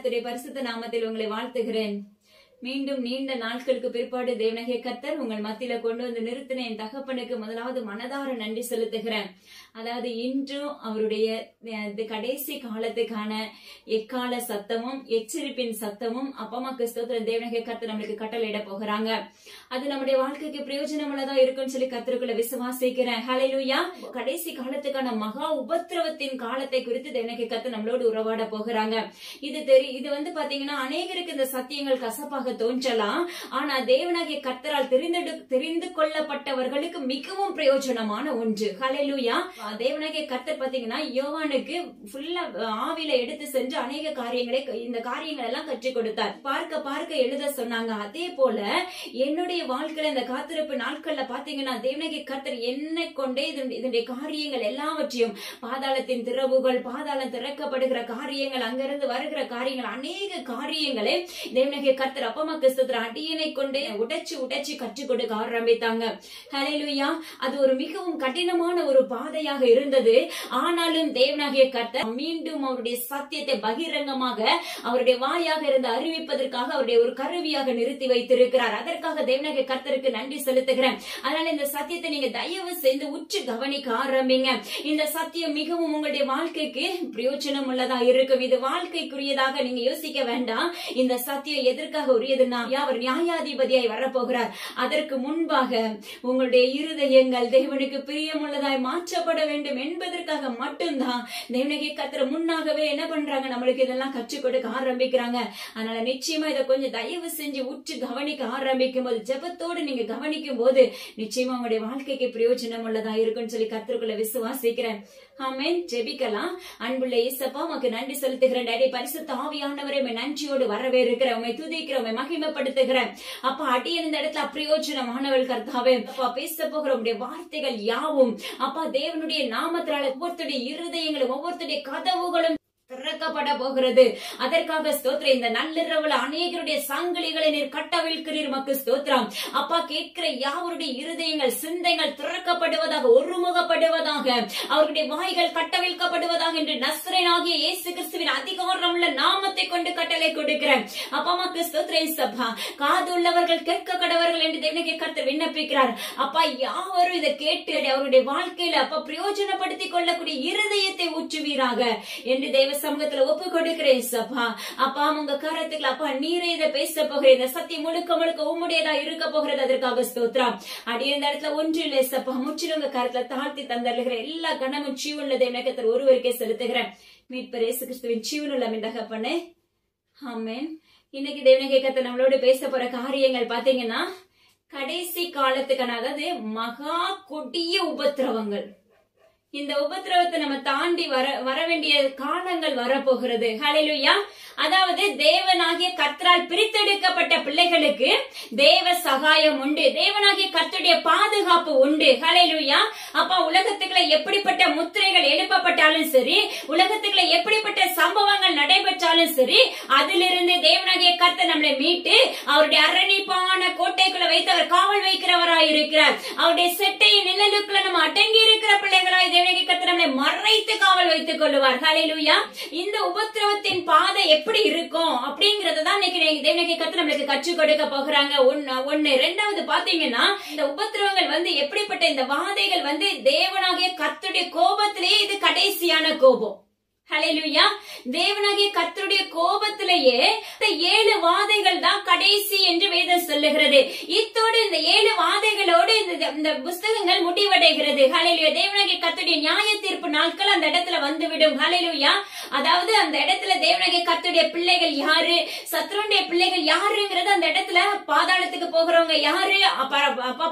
கர்த்தருடைய பரிசுத்த நாமத்தில் உங்களை வாழ்த்துகிறேன். மீண்டும் நீண்ட நாட்களுக்கு பிற்பாடு தேவனாகிய கர்த்தர் உங்கள் மத்தியில கொண்டு வந்து நிறுத்தின என் தகப்பனுக்கு முதலாவது மனதார நன்றி செலுத்துகிறேன். அதாவது இன்றும் அவருடைய கடைசி காலத்துக்கான எக்கால சத்தமும் எச்சரிப்பின் சத்தமும் அப்பமாக்கு ஸ்தோத்திரம் தேவனாகிய கர்த்தர் நம்மளுக்கு கட்டளையிட போகிறாங்க. அது நம்முடைய வாழ்க்கைக்கு பிரயோஜனம் உள்ளதா இருக்குன்னு சொல்லி கர்த்தருக்குள்ள விசுவாசிக்கிறேன். ஹல்லேலூயா. கடைசி காலத்துக்கான மகா உபத்திரவத்தின் காலத்தை குறித்து தேவனாகிய கர்த்தர் நம்மளோடு உறவாட போகிறாங்க. இது வந்து பாத்தீங்கன்னா அநேகருக்கு இந்த சத்தியங்கள் கசப்பாக தோன்றலாம். ஆனா தேவனாகிய கர்த்தரால் தெரிந்து கொள்ளப்பட்டவர்களுக்கு மிகவும் பிரயோஜனமான ஒன்று. ஹல்லேலூயா. தேவனாகிய கர்த்தர் பாத்தீங்கன்னா யோவானுக்கு ஃபுல்லா ஆவில எடுத்து சென்று அநேக இந்த காரியங்கள் எல்லாம் கற்றுக் கொடுத்தார். பார்க்க எழுத சொன்னாங்க. அதே போல என்னுடைய வாழ்க்கையில இந்த காத்திருப்பு நாட்கள்ல பாத்தீங்கன்னா தேவனாகிய கர்த்தர் என்னை கொண்டே இதனுடைய காரியங்கள் எல்லாவற்றையும் பாதாளத்தின் திறவுகள், பாதாளம் திறக்கப்படுகிற காரியங்கள், அங்கிருந்து வருகிற காரியங்கள், அநேக காரியங்களை தேவனாகிய கர்த்தர் அப்பமாக்கு ஸ்தோத்திரம் அடியனை கொண்டே உடைச்சு கற்றுக் கொடுக்க ஆரம்பித்தாங்க. ஹல்லேலூயா. அது ஒரு மிகவும் கடினமான ஒரு பாதையாக இருந்தது. ஆனாலும் தேவனாகிய கர்த்தர் மீண்டும் அவருடைய சத்தியத்தை பகிரங்கமாக அவருடைய வாயாக இருந்து அறிவிப்பதற்காக அவருடைய ஒரு கருவியாக நிறுத்தி வைத்திருக்கிறார். அதற்காக தேவனாகிய கர்த்தருக்கு நன்றி செலுத்துகிறேன். அதனால இந்த சத்தியத்தை நீங்க தயவு செய்து உற்று கவனிக்க ஆரம்பிங்க. இந்த சத்தியம் மிகவும் உங்களுடைய வாழ்க்கைக்கு பிரயோஜனம் உள்ளதா இருக்கும். இது வாழ்க்கைக்குரியதாக நீங்க யோசிக்க வேண்டாம். இந்த சத்தியம் எதற்காக உரியதுன்னா அவர் நியாயாதிபதியாய் வரப்போகிறார். அதற்கு முன்பாக உங்களுடைய இருதயங்கள் தேவனுக்கு பிரியமுள்ளதாய் மாற்றப்பட வேண்டும் என்பதற்காக மட்டும்தான் தேவனாகிய கர்த்தர் முன்னாகவே என்ன பண்றாங்க, நம்மளுக்கு இதெல்லாம் கற்றுக் கொடுக்க ஆரம்பிக்கிறாங்க. அதனால நிச்சயமா இதை கொஞ்சம் தயவு செஞ்சு உற்று கவனிக்க ஆரம்பிக்கும் போது, ஜெபத்தோடு நீங்க கவனிக்கும் போது நிச்சயமா உங்களுடைய வாழ்க்கைக்கு பிரயோஜனம் உள்ளதா இருக்குன்னு சொல்லி கர்த்தருக்குள்ள விசுவாசிக்கிறேன். ஆமென். ஜெபிக்கலாம். அன்புள்ள இயேசப்பா, உமக்கு நன்றி செலுத்துகிறேன். டாடி பரிசுத்த ஆவியானவரே, உம்மை நன்றியோடு வரவேற்கிறேன். உம்மை துதிக்கிறேன், உம்மை மகிமைப்படுத்துகிறேன். அப்பா அடியேன் இந்த இடத்துல அப்பிரயோஜனமானவள் கர்த்தாவே, அப்பா பேச போகிற உம்முடைய வார்த்தைகள் யாவும் அப்பா தேவனுடைய நாமத்தினால ஒவ்வொருத்தருடைய இருதயங்களும் ஒவ்வொருத்தருடைய கதவுகளும் திறக்கப்பட போகிறது. அதற்காக ஸ்தோத்திரம். இந்த நள்ளிரவுல அநேகருடைய சங்கிலிகளை நீர் கட்டவிழ்க்கிறீர். மக்கு ஸ்தோத்திரம். அப்பா கேட்கிற யாவருடைய இருதயங்கள் சிந்தைகள் திறக்கப்படுவதாக, ஒருமுகப்படுவதாக, அவருடைய வாய்கள் கட்டவிழ்க்கப்படுவதாக என்று நஸ்ரேனாகிய இயேசு கிறிஸ்துவின் அதிகாரம் உள்ள நாமத்தை கொண்டு கட்டளை கொடுக்கிறேன். அப்பா மக்கு ஸ்தோத்திரம். சபா காதுள்ளவர்கள் கேட்க கடவர்கள் என்று தேவனாகிய கர்த்தர் விண்ணப்பிக்கிறார். அப்பா யாவரும் இதை கேட்டு அவருடைய வாழ்க்கையில அப்பா பிரயோஜனப்படுத்திக் கொள்ளக்கூடிய இருதயத்தை ஊற்றுவீராக என்று தேவ சமூகத்துல ஒப்பு கொடுக்கிறேன். சபா அப்பா உங்க கரத்துக்குள்ள அப்பா நீரே இதை பேச போகிறேன். இந்த சத்தியம் முழுக்க முழுக்க உம்முடையதா இருக்க போகிறது. அதற்காக ஸ்தோத்திரம். அடி இந்த இடத்துல ஒன்று இல்லை சப்பா, முற்றிலும் உங்க கரத்துல தாழ்த்தி தந்தருகிற எல்லா கனமும் ஜீவனுள்ள தேவனாகிய ஒருவருக்கே செலுத்துகிறேன். மீட்பர் இயேசு கிறிஸ்துவின் ஜீவனுள்ள தகப்பனே, ஆமென். இன்னைக்கு தேவனாகிய கர்த்தர் நம்மளோட பேச போற காரியங்கள் பாத்தீங்கன்னா கடைசி காலத்துக்கான, அதாவது மகா கொடிய உபத்திரவங்கள். இந்த உபத்திரவத்தை நம்ம தாண்டி வர வேண்டிய காலங்கள் வரப்போகிறது. ஹல்லேலூயா. அதாவது தேவனாகிய கர்த்தரால் பிரித்தெடுக்கப்பட்ட பிள்ளைகளுக்கு தேவ சகாயம் உண்டு. தேவனாகிய கர்த்தருடைய பாதுகாப்பு உண்டு. ஹல்லேலூயா. அப்பா உலகத்துக்குள்ள எப்படிப்பட்ட முத்திரைகள் எழுப்பப்பட்டாலும் சரி, உலகத்துக்குள்ள எப்படிப்பட்ட சம்பவங்கள் நடைபெற்றாலும் சரி, அதிலிருந்து தேவனாகிய கர்த்தர் நம்மளை மீட்டு அவருடைய அரணிப்பான கோட்டைக்குள்ள வைத்து அவர் காவல் வைக்கிறவராய் இருக்கிறார். அவருடைய செட்டையின் நிழலுக்குள்ள நம்ம அடங்கி இருக்கிற பிள்ளைகளாய் தேவனாகிய கர்த்தர் நம்மளை மறைத்து காவல் வைத்துக் கொள்ளுவார். ஹல்லேலூயா. இந்த உபத்திரவத்தின் பாதை எப்படி இருக்கும் அப்படிங்கறதான் இன்னைக்கு தேவனாகிய கர்த்தர் நம்மளுக்கு கற்றுக் கொடுக்க போகிறாங்க. ஒன்னு ரெண்டாவது பாத்தீங்கன்னா, இந்த உபத்திரவங்கள் வந்து எப்படிப்பட்ட இந்த வாதைகள் வந்து தேவனாகிய கர்த்தருடைய கோபத்திலேயே இது கடைசியான கோபம். ஹல்லேலூயா. தேவனாகிய கர்த்தருடைய கோபத்திலேயே இந்த 7 வாதைகள் தான் கடைசி என்று வேதம் சொல்லுகிறது. இத்தோடு இந்த 7 வாதைகளோடு இந்த புஸ்தகங்கள் முடிவடைகிறது. ஹல்லேலூயா. தேவனாகிய கர்த்தருடைய நியாய தீர்ப்பு நாட்கள் அந்த இடத்துல வந்துவிடும். ஹல்லேலூயா. அதாவது அந்த இடத்துல தேவனாகிய கர்த்தருடைய பிள்ளைகள் யாரு, சத்ருடைய பிள்ளைகள் யாருங்கிறது, அந்த இடத்துல பாதாளத்துக்கு போகிறவங்க யாரு,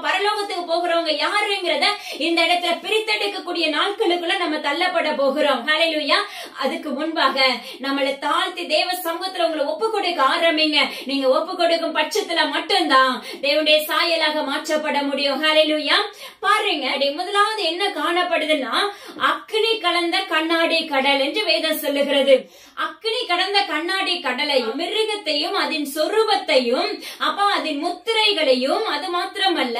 பரலோகத்துக்கு போகிறவங்க யாருங்கிறத இந்த இடத்துல பிரித்தெடுக்கக்கூடிய நாட்களுக்குள்ள நம்ம தள்ளப்பட போகிறோம். ஹல்லேலூயா. அதுக்கு முன்பாக நம்மளை தாழ்த்தி தேவ சமூகத்துல உங்களை ஒப்பு கொடுக்க ஆரம்பிங்க. நீங்க ஒப்பு கொடுக்கும் பட்சத்துல மட்டும்தான் தேவனுடைய சாயலாக மாற்றப்பட முடியும். ஹல்லேலூயா. பாருங்க, முதலாவது என்ன காணப்படுதுன்னா, அக்கினி கலந்த கண்ணாடி கடல் என்று வேதம் சொல்லுகிறது. அக்கினி கடந்த கண்ணாடி கடலையும் மிருகத்தையும் அதன் சொரூபத்தையும் அப்பா அதன் முத்திரைகளையும், அது மாத்திரமல்ல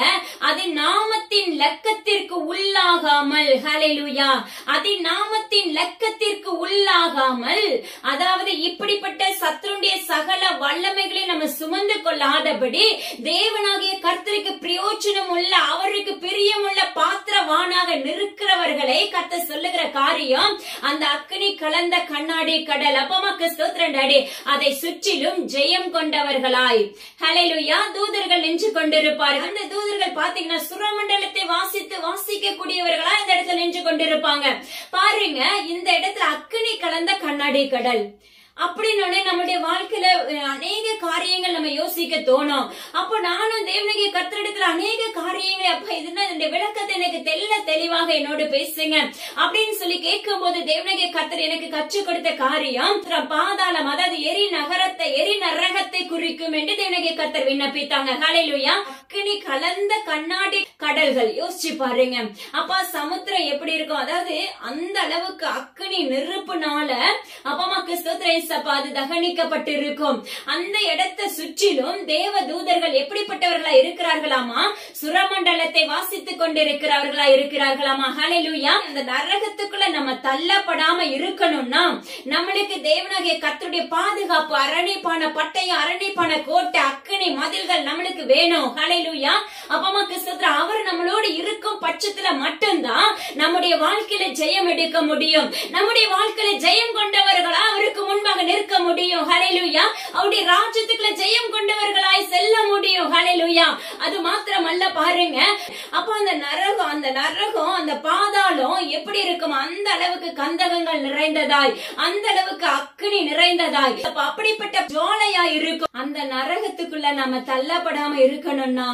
அதன் நாமத்தின் லக்கத்திற்கு உள்ளாகாமல், ஹல்லேலூயா, அதன் நாமத்தின் லக்கத்திற்கு உள்ளாகாமல், அதாவது இப்படிப்பட்ட சத்துருடைய சகல வல்லமைகளை நம்ம சுமந்து கொள்ளாதபடி தேவனாகிய கர்த்தருக்கு பிரயோஜனம் உள்ள, அவருக்கு பிரியமுள்ள பாத்திரவானாக நிற்கிறவர்களை கர்த்தர் சொல்லுகிற காரியம், அந்த அக்கினி கலந்த கண்ணாடி கடல். அப்பமாக்கு ஸ்தோத்திரம் டாடி. அதை சுற்றிலும் ஜெயம் கொண்டவர்களாய் ஹல்லேலூயா தூதர்கள் நின்று கொண்டிருப்பார்கள். அந்த தூதர்கள் பாத்தீங்கன்னா சுரமண்டலத்தை வாசிக்க கூடியவர்களா இந்த இடத்துல நின்று கொண்டிருப்பாங்க. பாருங்க, இந்த இடத்துல அக்கினி கலந்த கண்ணாடி கடல் அப்படின்னு நம்முடைய வாழ்க்கையில அநேக காரியங்கள் நம்ம யோசிக்க தோணும். அப்போ நானும் தேவனாகிய கர்த்தரிடத்துல அநேக காரியங்களை, அப்ப இதுனா இந்த விளக்கத்தை எனக்கு தெளிவாக என்னோடு பேசுங்க அப்படின்னு சொல்லி கேட்கும் போது தேவனாகிய கர்த்தர் எனக்கு கற்றுக் கொடுத்த காரியம் பாதாளம், அதாவது எரி நரகத்தை குறிக்கும் என்று தேவனாகிய கர்த்தர் விண்ணப்பித்தாங்க. ஹல்லேலூயா. அக்கினி கலந்த கண்ணாடி கடல்கள், யோசிச்சு பாருங்க. அப்பா சமுத்திரம் எப்படி இருக்கும், அதாவது அந்த அளவுக்கு அக்கினி நெருப்புனால அப்பமாக்கு ஸ்தோத்திரம் அது தகனிக்கப்பட்டிருக்கும். அந்த இடத்தை சுற்றிலும் தேவ தூதர்கள் எப்படிப்பட்டவர்களா இருக்கிறார்களாமா, சுரமண்டலத்தை வாசித்துக் கொண்டிருக்கிறவர்களா இருக்கிறார்களாமா. ஹல்லேலூயா. அந்த நரகத்துக்குள்ள நம்ம தள்ளப்படாம இருக்கணும்னா நம்மளுக்கு தேவனாகிய கர்த்தருடைய பாதுகாப்பு, அரணிப்பான பட்டயம், அரணிப்பான கோட்டை, அக்கினி மதில்கள் நம்மளுக்கு வேணும். ஹல்லேலூயா. அப்பமாக்கு ஸ்தோத்திரம். அவர் நம்மளோடு இருக்கும் பட்சத்துல மட்டும்தான் நம்முடைய வாழ்க்கையில ஜெயம் எடுக்க முடியும். நம்முடைய வாழ்க்கையில ஜெயம் கொண்டவர்களா அவருக்கு முன்பாக நிற்க முடியும். ஹல்லேலூயா. அவருடைய ராஜ்யத்துக்குள்ள ஜெயம் கொண்டவர்களாய் செல்ல முடியும். ஹல்லேலூயா. அது மாத்திரமல்ல, பாருங்க, அப்ப அந்த நரகம் அந்த பாதாளம் எப்படி இருக்கும், அந்த அளவுக்கு கந்தகங்கள் நிறைந்ததாய், அந்த அளவுக்கு அக்கினி நிறைந்ததாய், அப்படிப்பட்ட ஜோலையாய் இருக்கும். அந்த நரகத்துக்குள்ள நம்ம தள்ளப்படாம இருக்கணும்னா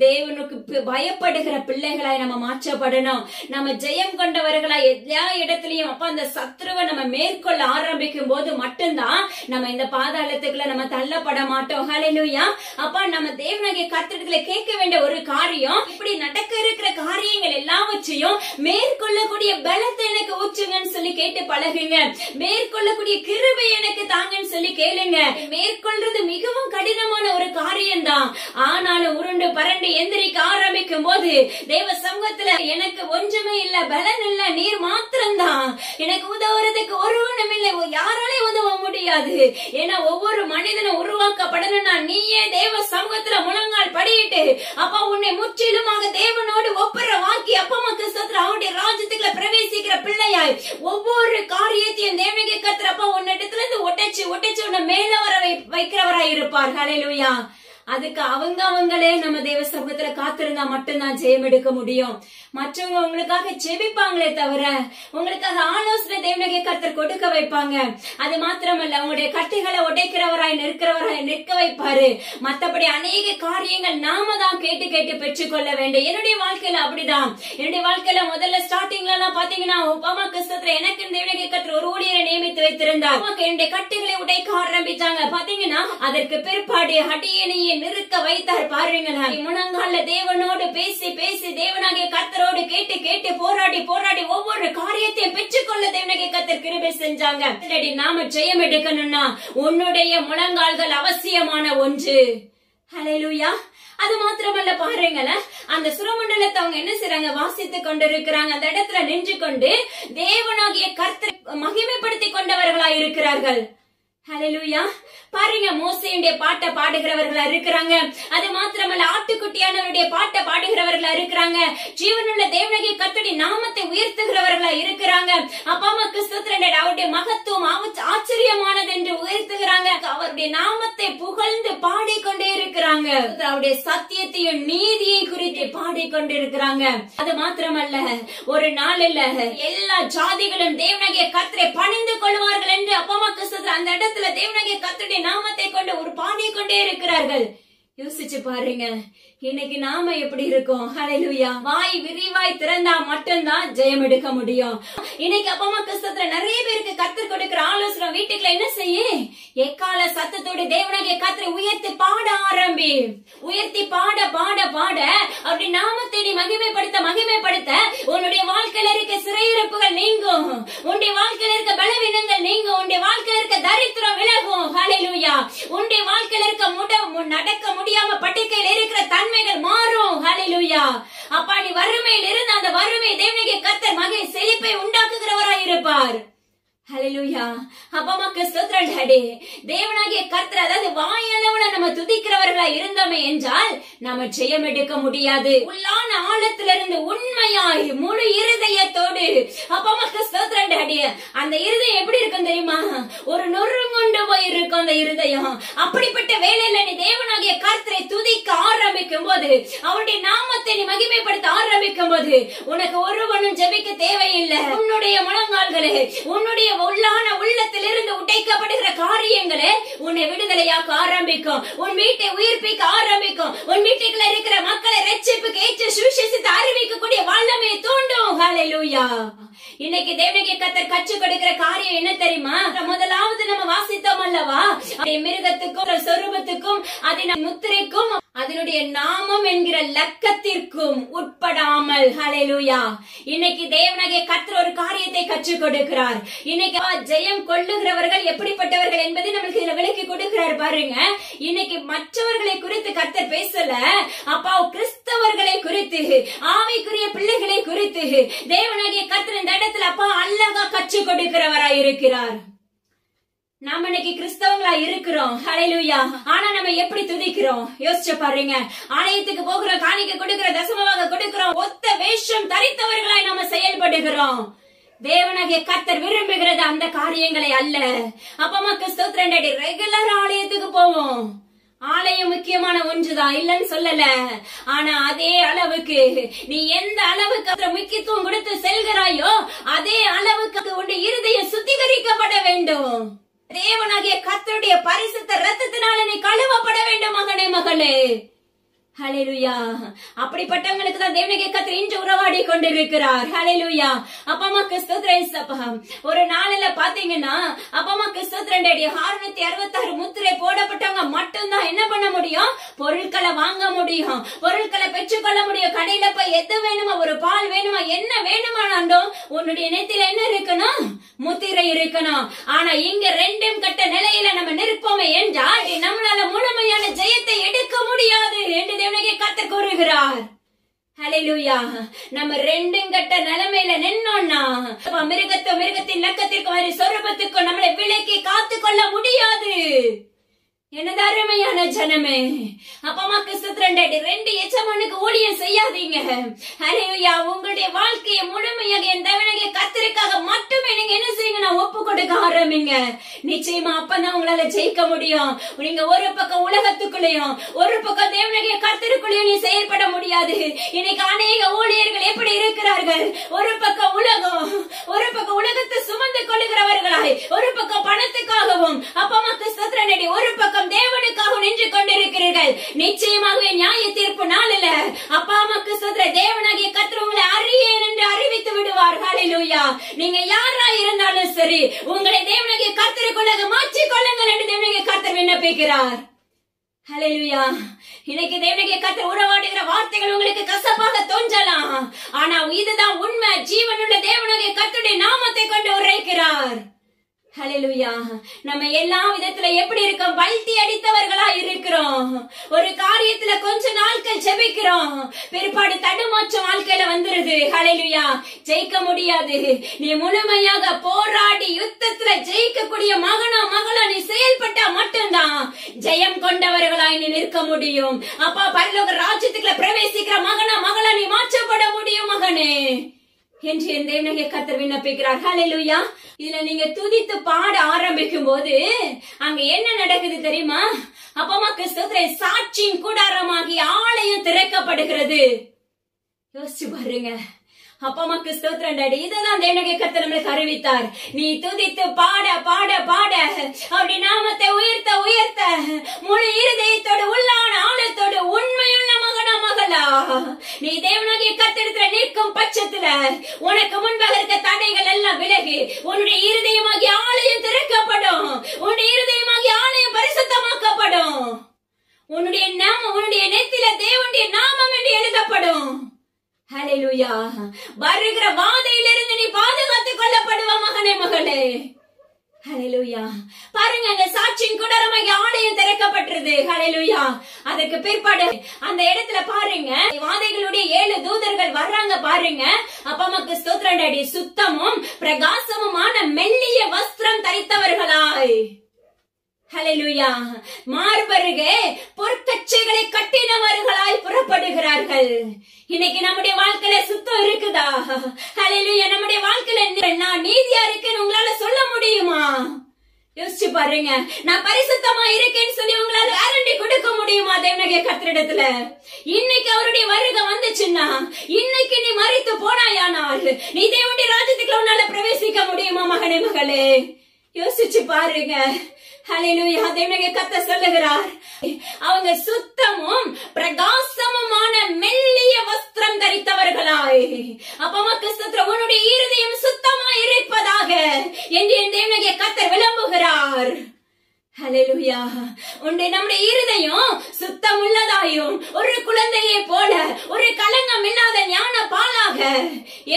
தேவனுக்கு பயப்படுகிற பிள்ளைகளாய் நம்ம மாற்றப்படணும். நம்ம ஜெயம் கொண்டவர்களாய் எல்லா இடத்திலையும் அப்ப அந்த சத்ருவை நம்ம மேற்கொள்ள ஆரம்பிக்கும் போது மட்டும்தான் நம்ம இந்த பாதாளத்துக்குள்ள நம்ம தள்ளப்பட மாட்டோம். ஹல்லேலூயா. அப்ப நம்ம தேவனாகிய கர்த்தரிடத்துல கேட்க வேண்டிய ஒரு காரியம், இப்படி நடக்க இருக்கிற காரியங்கள் எல்லாவற்றையும் மேற்கொள்ளக்கூடிய பலத்தை எனக்கு ஊற்றுங்கன்னு சொல்லி கேட்டு பழகுங்க. மேற்கொள்ளக்கூடிய கிருபை எனக்கு தாங்கன்னு சொல்லி கேளுங்க. மேற்கொள்றது மிகவும் கடினமான ஒரு காரியம் தான். ஆனாலும் உருண்டு பரண்டு எந்திரிக்க ஆரம்பிக்கும் போது தேவ சமூகத்துல எனக்கு ஒன்றுமே இல்ல, பலன் இல்ல, நீர் மாத்திரம்தான் எனக்கு உதவுறதுக்கு ஒருவனும் இல்லை, யாராலே உதவ முடியாது. ஏன்னா ஒவ்வொரு மனிதனும் உருவாக்கப்படணும்னா நீயே தேவ சமூகத்துல முழங்கால் படியிட்டு அப்ப உன்னை முற்றிலுமாக தேவனோடு ஒப்புற வாக்கி அப்பமாக்கு ஸ்தோத்திரம் அவருடைய ராஜ்யத்துக்குள்ள பிரவேசிக்கிற பிள்ளையாய் ஒவ்வொரு காரியத்தையும் தேவனாகிய கர்த்தர் அப்ப உன்னிடத்துல இருந்து ஒட்டச்சு உன்னை மேல வர வைக்கிறவராய் இருப்பார். ஹல்லேலூயா. அதுக்கு அவங்களே நம்ம தேவ சமூகத்துல காத்திருந்தா மட்டும்தான் ஜெயம் எடுக்க முடியும். மற்றவங்க உங்களுக்காக ஜெபிப்பாங்களே தவிர உங்களுக்காக ஆலோசனை தேவனாகிய கர்த்தர் கொடுக்க வைப்பாங்க. அது மாத்திரமல்ல, உங்களுடைய கட்டுகளை உடைக்கிறவராய் நிற்க வைப்பாரு. மத்தபடி அநேக காரியங்கள் நாம தான் கேட்டு பெற்றுக்கொள்ள வேண்டும். என்னுடைய வாழ்க்கையில அப்படிதான். என்னுடைய வாழ்க்கையில முதல்ல ஸ்டார்டிங்ல எல்லாம் பாத்தீங்கன்னா அப்பமாக்கு ஸ்தோத்திரம் எனக்கு தேவனாகிய கர்த்தர் ஒரு ஊழியரை நியமித்து வைத்திருந்தார். என்னுடைய கட்டுகளை உடைக்க ஆரம்பிச்சாங்க. பாத்தீங்கன்னா அதற்கு பிற்பாடு அடியேனையே நிறுத்த வைத்தார். பாருங்களா, முழங்கால தேவனோடு பேசி தேவனாகிய கர்த்தரோடு கேட்டு போராடி ஒவ்வொரு காரியத்தையும் பெற்றுக்கொள்ள தேவனாகிய கர்த்தர் கிருபை செஞ்சாங்க. நாம ஜெயம் எடுக்கணும்னா உன்னுடைய முழங்கால்கள் அவசியமான ஒன்று. ஹல்லேலூயா. அது மாத்திரமல்ல, பாருங்களேன், அந்த சுரமண்டலத்தை அவங்க என்ன செய்றாங்க, வாசித்துக் கொண்டிருக்கிறாங்க. அந்த இடத்துல நின்று கொண்டு தேவனாகிய கர்த்தரை மகிமைப்படுத்தி கொண்டவர்களா இருக்கிறார்கள். ஹல்லேலூயா. பாருங்க, மோசேயுடைய பாட்டை பாடுகிறவர்களா இருக்கிறாங்க. அது மாத்திரமல்ல, ஆட்டுக்குட்டியானவருடைய பாட்டை பாடுகிறவர்களா இருக்கிறாங்க. ஜீவனுள்ள தேவனாகிய கர்த்தருடைய நாமத்தை உயர்த்துகிறவர்களா இருக்கிறாங்க. அப்பாமாக்கு ஸ்தோத்திரம், அவருடைய மகத்துவம் ஆச்சரியமானது என்று உயர்த்துகிறாங்க. அவருடைய நாமத்தை புகழ்ந்து பாடிக்கொண்டே இருக்கிறாங்க. அவருடைய சத்தியத்தையும் நீதியை குறித்து பாடிக்கொண்டு இருக்கிறாங்க. அது மாத்திரமல்ல, ஒரு நாள் இல்ல எல்லா ஜாதிகளும் தேவனாகிய கர்த்தரை பணிந்து கொள்வார்கள் என்று அப்பாமாக்கு ஸ்தோத்திரம் அந்த இடத்துல தேவனாகிய கர்த்தருடைய நாமத்தை கொண்டு ஒரு பாடிக்கொண்டே இருக்கிறார்கள். யோசிச்சு பாருங்க, இன்னைக்கு நாம எப்படி இருக்கோம். ஹல்லேலூயா. வாய் விரிவாய் திறந்தா மட்டும்தான் ஜெயம் எடுக்க முடியும். இன்னைக்கு அப்பமா கிறிஸ்தத்துல நிறைய பேருக்கு கர்த்தர் கொடுக்கிற ஆலோசனை, வீட்டுக்குள்ள என்ன செய்ய, எக்கால சத்தத்தோடு தேவனாகிய கர்த்தரை உயர்த்தி பாட ஆரம்பி. உயர்த்தி பாட அப்படி நாமத்தை நீ மகிமைப்படுத்த உன்னுடைய வாழ்க்கையில இருக்க சிறையிருப்புகள் நீங்கும். உன்னுடைய வாழ்க்கையில இருக்க பலவீனங்கள் நீங்கும். உன்னுடைய வாழ்க்கையில இருக்க தரித்திரம் விலகும். ஹல்லேலூயா. உன்னுடைய வாழ்க்கையில இருக்க நடக்க முடியாம பட்டிக்கையில் இருக்கிற தன்மைகள் மாறும். ஹல்லேலூயா. அப்பா, நீ வறுமையில் இருந்து அந்த வறுமை தேவனாகிய கர்த்தர் செழிப்பை உண்டாக்குகிறவராய் இருப்பார். ஹல்லேலூயா. அப்பமாக்கு ஸ்தோத்திரம் டாடி. தேவனாகிய கர்த்தர், அதாவது வாயளவுல நம்ம துதிக்கிறவர்களா இருந்தோமே என்றால் நாம ஜெயம் எடுக்க முடியாது. உள்ளான ஆழத்திலிருந்து உண்மையாய் முழு இருதயத்தோடு அப்பமாக்கு ஸ்தோத்திரம் டாடி. அந்த இருதயம் எப்படி இருக்கும் தெரியுமா? ஒரு நொறுங்குண்டு போய் இருக்கும் அந்த இருதயம். அப்படிப்பட்ட வேளையில நீ தேவனாகிய கர்த்தரை துதிக்க ஆரம்பிக்கும் போது, அவருடைய நாமத்தை நீ மகிமைப்படுத்த ஆரம்பிக்கும் போது, உனக்கு ஒருவனும் ஜெபிக்க தேவையில்லை. உன்னுடைய முழங்கால்களே, உன்னுடைய உள்ளான உள்ளத்திலிருந்து உடைக்கப்படுகிற காரியங்களே உன்னை விடுதலையாக்க ஆரம்பிக்கும். உன் வீட்டை உயிர்ப்பிக்க ஆரம்பிக்கும். உன் வீட்டுக்குள்ள இருக்கிற மக்களை ரட்சிப்புக்கு ஏற்று சுவிசேஷத்தை அறிவிக்கக்கூடிய வல்லமையை தூண்டும். ஹல்லேலூயா. இன்னைக்கு தேவனுடைய கர்த்தர் கற்றுக் கொடுக்கிற காரியம் என்ன தெரியுமா? முதலாவது நம்ம வாசித்தோம் அல்லவா, மிருகத்துக்கும் சொரூபத்துக்கும் அதன் முத்திரைக்கும் அதனுடைய நாமம் என்கிற லக்கத்திற்கும் உட்படாமல். ஹல்லேலூயா. இன்னைக்கு தேவனாகிய கர்த்தர் ஒரு காரியத்தை கற்றுக் கொடுக்கிறார். இன்னைக்கு ஜெயம் கொள்ளுகிறவர்கள் எப்படிப்பட்டவர்கள் என்பதை நமக்கு இதுல விளக்கி கொடுக்கிறார் பாருங்க. இன்னைக்கு மற்றவர்களை குறித்து கர்த்தர் பேசல, அப்பா கிறிஸ்தவர்களை குறித்து, ஆவிக்குரிய பிள்ளைகளை குறித்து தேவனாகிய கர்த்தர் இந்த இடத்துல அப்பா அழகா கற்றுக் கொடுக்கிறவராய் இருக்கிறார். நாம இன்னைக்கு கிறிஸ்தவங்களா இருக்கிறோம். ஹல்லேலூயா. ஆனா நம்ம எப்படி துதிக்கிறோம் யோசிச்சு பாருங்க. ஆலயத்துக்கு போகிறோம், காணிக்கை கொடுக்கிறோம், தசமமாக கொடுக்கிறோம், ஒத்த வேஷம் தரித்தவர்களாய் நாம செயல்படுகிறோம். தேவனாகிய கர்த்தர் விரும்புகிறது அந்த காரியங்களை அல்ல. அப்பமாக்கு ஸ்தோத்திரம் டாடி. ரெகுலர் ஆலயத்துக்கு போவோம். ஆலயம் முக்கியமான ஒன்றுதான், இல்லன்னு சொல்லல. ஆனா அதே அளவுக்கு நீ எந்த அளவுக்கு முக்கியத்துவம் கொடுத்து செல்கிறாயோ அதே அளவுக்கு உன்னுடைய இருதயம் சுத்திகரிக்கப்பட வேண்டும். தேவனாகிய கர்த்தருடைய பரிசுத்த இரத்தத்தினால நீ கழுவப்பட வேண்டும் மகனே, மகளே. ஹல்லேலூயா. அப்படிப்பட்டவங்களுக்கு தான் தேவனாகிய கர்த்தர் இன்று உறவாடி கொண்டிருக்கிறார். ஹல்லேலூயா. அப்பமாக்கு ஸ்தோத்திரம். ஒரு நாளில பாத்தீங்கன்னா அப்பமாக்கு ஸ்தோத்திரம் டாடி 666 முத்திரை போடப்பட்டவங்க மட்டும்தான் என்ன பண்ண முடியும்? பொருட்களை வாங்க முடியும், பொருட்களை பெற்றுக்கொள்ள முடியும். கடையில போய் எது வேணுமா, ஒரு பால் வேணுமா, என்ன வேணுமானாலும் உன்னுடைய நெத்தில என்ன இருக்கணும்? முத்திரை இருக்கணும். ஆனா இங்க ரெண்டும் கட்ட நிலையில நம்ம நிற்போமே என்றால் நம்மளால முழுமையான ஜெயத்தை எடுக்க முடியாது என்று தேவனாகிய கர்த்தர் கூறுகிறார். ஹல்லேலூயா. நம்ம ரெண்டும் கட்ட நிலைமையில நின்னோம்னா மிருகத்தின் லக்கத்திற்கும் சொரூபத்துக்கும் நம்மளை விலக்கி காத்து கொள்ள முடியாது. எனது அருமையான ஜனமே, அப்பமாக்கு ஸ்தோத்திரம் டாடி. 2 எஜமானுக்கு ஊழியம் செய்யாதீங்க. ஹல்லேலூயா. உங்களுடைய வாழ்க்கையை முழுமையாக என் தேவனாகிய கர்த்தருக்காக மட்டுமே நீங்க என்ன செய்யுங்க, ஒப்பு கொடுக்க ஆரம்பிங்க. நிச்சயமா அப்பதான் உங்களால ஜெயிக்க முடியும். நீங்க ஒரு பக்கம் உலகத்துக்குள்ளேயும் ஒரு பக்கம் தேவனாகிய கர்த்தருக்குள்ளேயும் நீ செயல்பட முடியாது. இன்னைக்கு அநேக ஊழியர்கள் எப்படி இருக்கிறார்கள்? ஒரு பக்கம் உலகம், ஒரு பக்கம் உலகத்தை சுமந்து கொள்ளுகிறவர்களாய், ஒரு பக்கம் பணத்துக்காகவும் அப்பமாக்கு ஸ்தோத்திரம் டாடி, ஒரு பக்கம் தேவனுக்காக நின்று கொண்டிருக்கிறீர்கள். நிச்சயமாகவே நியாய தீர்ப்பு நாளில அப்பா அம்மாக்கு சொல்ற தேவனாகிய கர்த்தர் உங்களை அறியேன் என்று அறிவித்து விடுவார். ஹல்லேலூயா. நீங்க யாரா இருந்தாலும் சரி, உங்களை தேவனாகிய கர்த்தருக்குள்ளாக மாற்றிக் கொள்ளுங்கள் என்று தேவனாகிய கர்த்தர் விண்ணப்பிக்கிறார். ஹல்லேலூயா. இன்னைக்கு தேவனாகிய கர்த்தர் உறவாடுகிற வார்த்தைகள் உங்களுக்கு கசப்பாக தோன்றலாம். ஆனா இதுதான் உண்மை. ஜீவனுள்ள தேவனாகிய கர்த்தருடைய நாமத்தை கொண்டு உரைக்கிறார். ஹல்லேலூயா. நம்ம எல்லா விதத்துல எப்படி இருக்கோம்? பல்டி அடித்தவர்களா இருக்கிறோம். ஒரு காரியத்துல கொஞ்ச நாட்கள் ஜெபிக்கிறோம், பிற்பாடு தடுமாற்றம் வாழ்க்கையில வந்துருது. ஹல்லேலூயா. ஜெயிக்க முடியாது. நீ முழுமையாக போராடி யுத்தத்துல ஜெயிக்கக்கூடிய மகனா மகளா நீ செயல்பட்டா மட்டும்தான் ஜெயம் கொண்டவர்களாய் நீ நிற்க முடியும். அப்பா பரலோக ராஜ்யத்துக்குள்ள பிரவேசிக்கிற மகனா மகளா நீ மாற்றப்பட முடியும் மகனே என்று என் தேவனாகிய கர்த்தர் விண்ணப்பிக்கிறார். ஹல்லேலூயா. இதுல நீங்க துதித்து பாட ஆரம்பிக்கும் போது அங்க என்ன நடக்குது தெரியுமா? அப்பமாக்கு ஸ்தோத்திரம், சாட்சியின் கூடாரமாகி ஆலயம் திறக்கப்படுகிறது. யோசிச்சு பாருங்க. அப்பமாக்கு ஸ்தோத்திரம் டாடி. இதெல்லாம் தேவனாகிய கர்த்தர் நம்மளுக்கு அறிவித்தார். நீ துதித்து பாட பாட பாட அப்படி நாமத்தை உயர்த்த உயர்த்த முழு இருதயத்தோடு உள்ளான ஆழத்தோடு உண்மையுள்ள மகனா மகளா நீ தேவனாகிய கர்த்தரிடத்துல நிற்கும் பட்சத்துல உனக்கு முன்பாக இருக்க தடைகள் எல்லாம் விலகி உன்னுடைய இருதயமாகிய ஆலயம் திறக்கப்படும். உன்னுடைய இருதயமாகிய ஆலயம் பரிசுத்தமாக்கப்படும். உன்னுடைய நெத்தில தேவனுடைய நாமம் என்று எழுதப்படும். ஹல்லேலூயா. வருகிற வாதையிலிருந்து நீ பாதுகாத்துக் கொள்ளப்படுவ மகனே, மகளே. ஹல்லேலூயா. பாருங்க, அந்த சாட்சியின் கூடாரமாகிய ஆலயம் திறக்கப்பட்டது. ஹல்லேலூயா. அதற்கு பிற்பாடு அந்த இடத்துல பாருங்க, வாதைகளுடைய 7 தூதர்கள் வர்றாங்க பாருங்க. அப்பா அம்மாக்கு ஸ்தோத்திரம் டாடி. சுத்தமும் பிரகாசமுமான மெல்லிய வஸ்திரம் தரித்தவர்களாய், ஹல்லேலூயா, மார்பருகே பொற்கச்சைகளை கட்டினவர்களாய் புறப்படுகிறார்கள். இன்னைக்கு நம்முடைய வாழ்க்கையில சுத்தம் இருக்குதா? ஹல்லேலூயா. நம்முடைய வாழ்க்கையில நான் நீதியா இருக்கேன்னு உங்களால சொல்ல முடியுமா? யோசிச்சு பாருங்க. நான் பரிசுத்தமா இருக்கேன்னு சொல்லி உங்களால கேரண்டி கொடுக்க முடியுமா தேவனுடைய கர்த்தரிடத்துல? இன்னைக்கு அவருடைய வருகை வந்துச்சுன்னா, இன்னைக்கு நீ மரித்து போனாயானால் நீ தேவனுடைய ராஜ்யத்துக்குள்ள உன்னால பிரவேசிக்க முடியுமா மகனே மகளே? யோசிச்சு பாருங்க. ஹல்லேலூயா. தேவனுடைய கர்த்தர் சொல்லுகிறார், அவங்க சுத்தமும் பிரகாசமுமான மெல்லிய வஸ்திரம் தரித்தவர்களாய். அப்ப மக்கள் உன்னுடைய இருதயம் சுத்தமா இருப்பதாக என்று என் தேவனுடைய கர்த்தர் விளம்புகிறார். ஹல்லேலூயா. நம்முடைய இருதயம் சுத்தம் உள்ளதாயும் ஒரு குழந்தையை போல ஒரு களங்கம் இல்லாத ஞான பாலாக,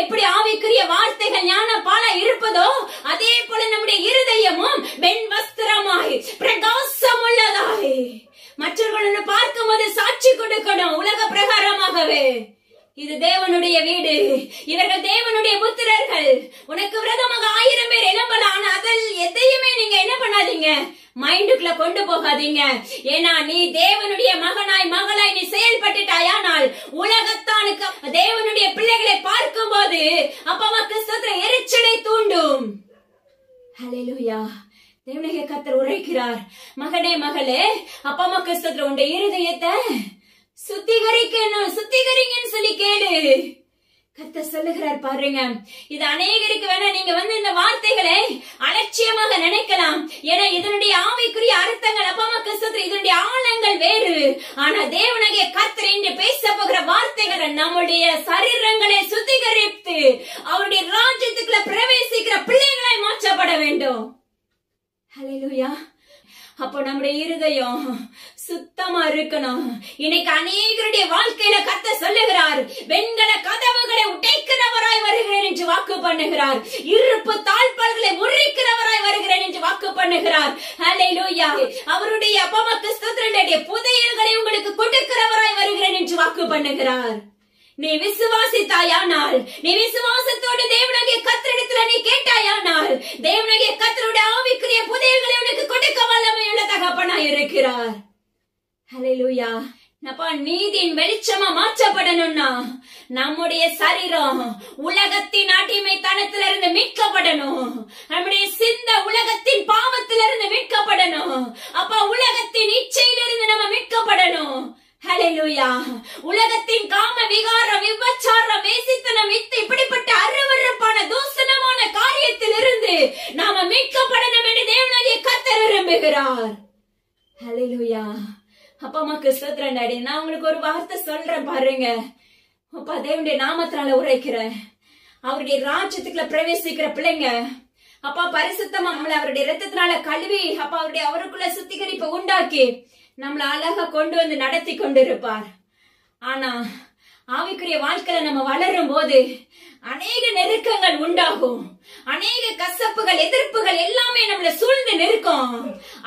எப்படி ஆவிக்குரிய வார்த்தைகள் ஞான பாலா இருப்பதோ அதே போல நம்முடைய இருதயமும் வெண் வஸ்திரமாய் பிரகாசம் உள்ளதாய் மற்றவர்கள் பார்க்கும் போது சாட்சி கொடுக்கணும் உலக பிரகாரமாகவே. இது தேவனுடைய வீடு, இவர்கள் தேவனுடைய புத்திரர்கள். உனக்கு விரதமாக 1000 பேர் எழும்பலாம், அதில் எதையுமே நீங்க என்ன பண்ணாதீங்க, மைண்டுக்குள்ள கொண்டு போகாதீங்க. ஏன்னா நீ தேவனுடைய மகனாய் மகளாய் நீ செயல்பட்டுட்டாயானால் உலகத்தானுக்கு தேவனுடைய பிள்ளைகளை பார்க்கும் போது அப்பா ஸ்தோத்திரம் எரிச்சலை தூண்டும். ஹல்லேலூயா. தேவனுடைய கர்த்தர் உரைக்கிறார், மகனே மகளே, அப்பா அம்மாக்கு ஸ்தோத்திரம், உன்னுடைய இருதயத்தை சுத்திகரிங்கன்னு சொல்லி கேளு. கர்த்தர் சொல்லுகிறார் பாருங்க. இது அநேகருக்கு வேணா நீங்க இந்த வார்த்தைகளை அலட்சியமாக நினைக்கலாம். ஏன்னா இதனுடைய ஆவிக்குரிய அர்த்தங்கள் அப்பா அம்மாக்கு ஸ்தோத்திரம், இதனுடைய ஆழங்கள் வேறு. ஆனா தேவனுடைய கர்த்தர் இன்று பேச போகிற வார்த்தைகளை நம்முடைய சரீரங்களை சுத்திகரித்து அவருடைய ராஜ்யத்துக்குள்ள பிரவேசிக்கிற பிள்ளைகளாய் மாற்றப்பட வேண்டும். ஹல்லேலூயா. அப்போ நம்முடைய இருதயம் சுத்தமா இருக்கணும். இன்னைக்கு அநேகருடைய வாழ்க்கையில கர்த்தர் சொல்லுகிறார், வெண்கல கதவுகளை உடைக்கிறவராய் வருகிறேன் என்று வாக்கு பண்ணுகிறார். இருப்பு தாழ்பால்களை முறிக்கிறவராய் வருகிறேன் என்று வாக்கு பண்ணுகிறார். ஹல்லேலூயா. அவருடைய அப்பா அம்மாக்கு ஸ்தோத்திரம், புதையல்களை உங்களுக்கு கொடுக்கிறவராய் வருகிறேன் என்று வாக்கு பண்ணுகிறார். நீ விசுவாசித்தாயானால், நீ விசுவாசத்தோடு தேவனுடைய கர்த்தரிடத்துல நீ கேட்டாயானால், தேவனுடைய கர்த்தருடைய ஆவிக்குரிய புதையல்களை உனக்கு கொடுக்க வல்லமையுள்ள தகப்பனாய் இருக்கிறார். ஹல்லேலூயா. அப்பா, நீதியின் வெளிச்சமா மாற்றப்படணும்னா நம்முடைய சரீரம் உலகத்தின் அடிமைத்தனத்திலிருந்து மீட்கப்படணும். நம்முடைய சிந்த உலகத்தின் பாவத்திலிருந்து மீட்கப்படணும். அப்பா, உலகத்தின் இச்சையிலிருந்து நம்ம மீட்கப்படணும். ஹல்லேலூயா. உலகத்தின் காம விகாரம், விபச்சாரம், வேசித்தனம், இப்படிப்பட்ட அருவருப்பான தூசணமான காரியத்தில் இருந்து நாம மீட்கப்படணும் என்று தேவனுடைய கர்த்தர் விரும்புகிறார். ஹல்லேலூயா. அப்பா அம்மாக்கு ஸ்தோத்திரம் டாடி. நான் உங்களுக்கு ஒரு வார்த்தை சொல்றேன் பாருங்க. அப்பா, தேவனுடைய நாமத்தினால உரைக்கிறேன், அவருடைய ராஜ்யத்துக்குள்ள பிரவேசிக்கிற பிள்ளைங்க அப்பா பரிசுத்தமா நம்மள அவருடைய ரத்தத்தினால கழுவி அப்பா அவருக்குள்ள சுத்திகரிப்பை உண்டாக்கி நம்மள அழகா கொண்டு வந்து நடத்தி கொண்டிருப்பார். ஆனா ஆவிக்குரிய வாழ்க்கையில நம்ம வளரும் போது அநேக நெருக்கங்கள் உண்டாகும், அநேக கசப்புகள், எதிர்ப்புகள் எல்லாமே நம்மள சூழ்ந்து நிற்கும்.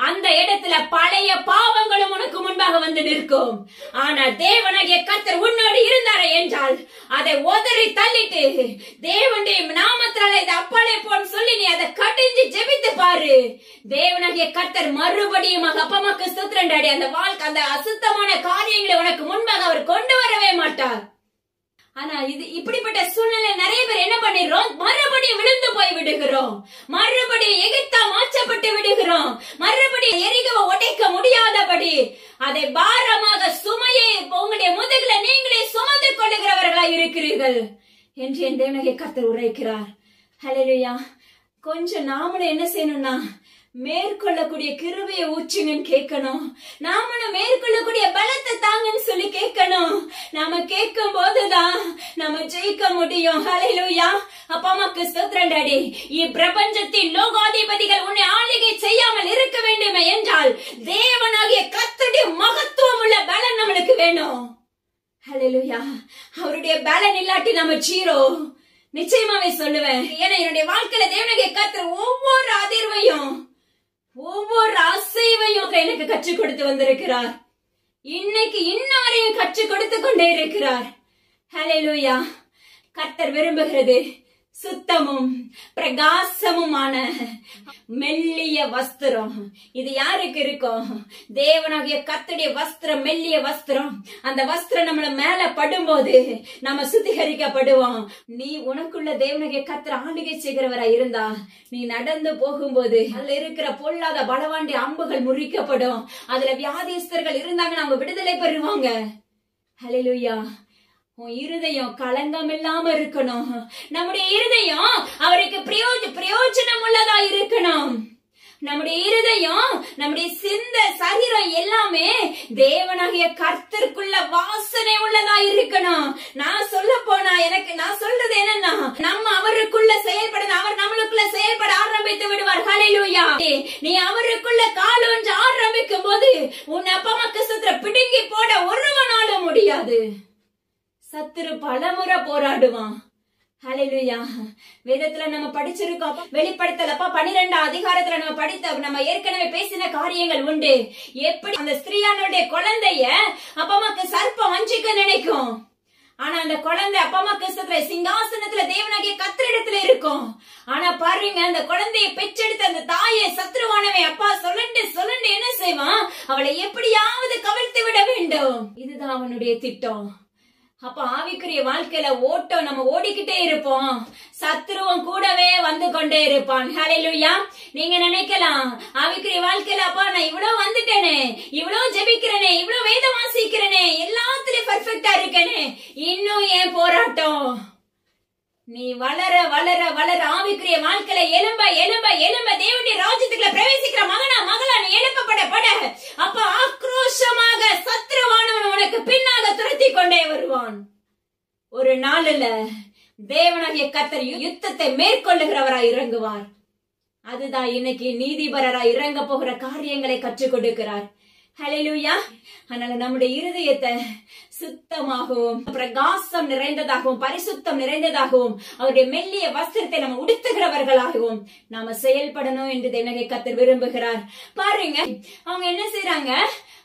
அந்த இடத்துல பழைய பாவங்களும் உனக்கு முன்பாக வந்து நிற்கும். ஆனா தேவனாகிய கர்த்தர் உன்னோடு இருந்தாரே என்றால் அதை உதறி தள்ளிட்டு தேவனுடைய நாமத்தினால இதை அப்பாலே போன்னு சொல்லி நீ அதை கடிஞ்சு ஜெபித்து பாரு. தேவனாகிய கர்த்தர் மறுபடியும் அப்பமாக்கு ஸ்தோத்திரம் டாடி, அந்த வாழ்க்கை அந்த அசுத்தமான காரியங்களை உனக்கு முன்பாக அவர் கொண்டு வரவே மாட்டார். ஆனா இது இப்படிப்பட்ட சூழ்நிலை நிறைய பேர் என்ன பண்ணிடுறோம், மறுபடியும் விழுந்து போய் விடுகிறோம், மறுபடியும் எகிப்தா மாற்றப்பட்டு விடுகிறோம், மறுபடியும் எரிகவை உடைக்க முடியாதபடி அதை பாரமாக சுமையை உங்களுடைய முதுகுல நீங்களே சுமந்து கொள்ளுகிறவர்களாய் இருக்கிறீர்கள் என்று என் தேவனாகிய கர்த்தர் உரைக்கிறார். ஹல்லேலூயா. கொஞ்சம் நாமளும் என்ன செய்யணும்னா மேற்கொள்ளக்கூடிய கிருபையை ஊற்றுங்கன்னு கேட்கணும். நாமளும் மேற்கொள்ளக்கூடிய பலத்தை தாங்கன்னு சொல்லி கேட்கணும். நாம கேட்கும் போதுதான் நம்ம ஜெயிக்க முடியும். ஹல்லேலூயா. அப்பா அம்மாக்கு ஸ்தோத்திரம் டாடி. இப்பிரபஞ்சத்தின் லோகாதிபதிகள் உன்னை ஆளுகை செய்யாமல் இருக்க வேண்டுமே என்றால் தேவனாகிய கர்த்தருடைய மகத்துவம் உள்ள பலன் நம்மளுக்கு வேணும். ஹல்லேலூயா. அவருடைய பலன் இல்லாட்டி நம்ம ஜீரோ. நிச்சயமாவே சொல்லுவேன். ஏன்னா என்னுடைய வாழ்க்கையில தேவனாகிய கர்த்தர் ஒவ்வொரு அதிர்வையும் ஒவ்வொரு அசைவையும் எனக்கு கற்றுக் கொடுத்து வந்திருக்கிறார். இன்னைக்கு இன்னவரையும் கற்றுக் கொடுத்து கொண்டே இருக்கிறார். ஹல்லேலூயா. கர்த்தர் விரும்புகிறது சுத்தமும் பிரகாசமுமான மெல்லிய வஸ்திரம். இது யாருக்கு இருக்கும்? தேவனாகிய கர்த்தருடைய வஸ்திரம், மெல்லிய வஸ்திரம். அந்த வஸ்திரம் நம்மள மேல படும்போது நம்ம சுத்திகரிக்கப்படுவோம். நீ உனக்குள்ள தேவனாகிய கர்த்தர் ஆளுகை செய்கிறவரா இருந்தா நீ நடந்து போகும்போது அதுல இருக்கிற பொல்லாத பலவாண்டி அம்புகள் முறிக்கப்படும். அதுல வியாதிஸ்தர்கள் இருந்தாங்கன்னா அவங்க விடுதலை பெறுவாங்க. ஹல்லேலூயா. உன் இருதயம் களங்கம் இல்லாம இருக்கணும். நம்முடைய இருதயம் அவருக்கு பிரயோஜனம் உள்ளதா இருக்கணும். நம்முடைய இருதயம், நம்முடைய சிந்த சரீரம் எல்லாமே தேவனாகிய கர்த்தருக்குள்ள வாசனை உள்ளதா இருக்கணும். நான் சொல்ல போனா நான் சொல்றது என்னன்னா, நம்ம அவருக்குள்ள செயல்படணும். அவர் நம்மளுக்குள்ள செயல்பட ஆரம்பித்து விடுவார். ஹல்லேலூயா. நீ அவருக்குள்ள காலூன்ற ஆரம்பிக்கும் போது உன் அப்பா அம்மாக்கு சத்துரு பிடுங்கி போட ஒருவனாலும் முடியாது. சத்துரு பலமுறை போராடுவான். ஹல்லேலூயா. வேதத்துல நம்ம படிச்சிருக்கோம். வெளிப்படுத்தல் 12 அதிகாரத்துல நம்ம ஏற்கனவே பேசின காரியங்கள் உண்டு. எப்படி அந்த ஸ்திரீயானுடைய குழந்தைய அப்பா அம்மாக்கு சர்ப்பம் வஞ்சிக்க நினைக்கும். ஆனா அந்த குழந்தை அப்பா அம்மா கிறிஸ்துவ சிங்காசனத்துல தேவனாகிய கர்த்தரிடத்துல இருக்கும். ஆனா பாருங்க, அந்த குழந்தைய பெற்றெடுத்த அந்த தாயை சத்ருவானவன் அப்பா சொல்லண்டு என்ன செய்வான்? அவளை எப்படியாவது கவிழ்த்து விட வேண்டும். இதுதான் அவனுடைய திட்டம். அப்ப ஆவிக்குரிய வாழ்க்கையில ஓட்டம் நம்ம ஓடிக்கிட்டே இருப்போம். சத்ருவன் கூடவே வந்து கொண்டே இருப்பான். ஹல்லேலூயா. நீங்க நினைக்கலாம், ஆவிக்குரிய வாழ்க்கையில அப்பா நான் இவ்வளவு வந்துட்டேனே, இவ்வளவு ஜெபிக்கிறேனே, இவ்வளவு வேதம் வாசிக்கிறேனே, எல்லாத்துலயும் பர்ஃபெக்டா இருக்கேனே, இன்னும் ஏன் போராட்டம்? நீ வளர வளர வளர ஆவிக்குரிய வாழ்க்கையில எலும்ப தேவனுடைய ராஜ்யத்துக்குள்ள பிரவேசிக்கிற மகளா நீ எழுப்பப்பட அப்ப ஆக்ரோஷமாக சத்ருவானவன் உனக்கு பின்னாக துரத்தி கொண்டே வருவான். ஒரு நாளில தேவனாகிய கர்த்தர் யுத்தத்தை மேற்கொள்ளுகிறவராய் இறங்குவார். அதுதான் இன்னைக்கு நீதிபரராய் இறங்க போகிற காரியங்களை கற்றுக் கொடுக்கிறார். ஹல்லேலூயா. அதனால நம்முடைய இருதயத்தை சுத்தமாகவும் பிரகாசம் நிறைந்ததாகவும் பரிசுத்தம் நிறைந்ததாகவும் அவருடைய மெல்லிய வஸ்திரத்தை நம்ம உடுத்துகிறவர்களாகவும் நாம செயல்படணும் என்று தேவனாகிய கர்த்தர் விரும்புகிறார். பாருங்க, அவங்க என்ன செய்யறாங்க?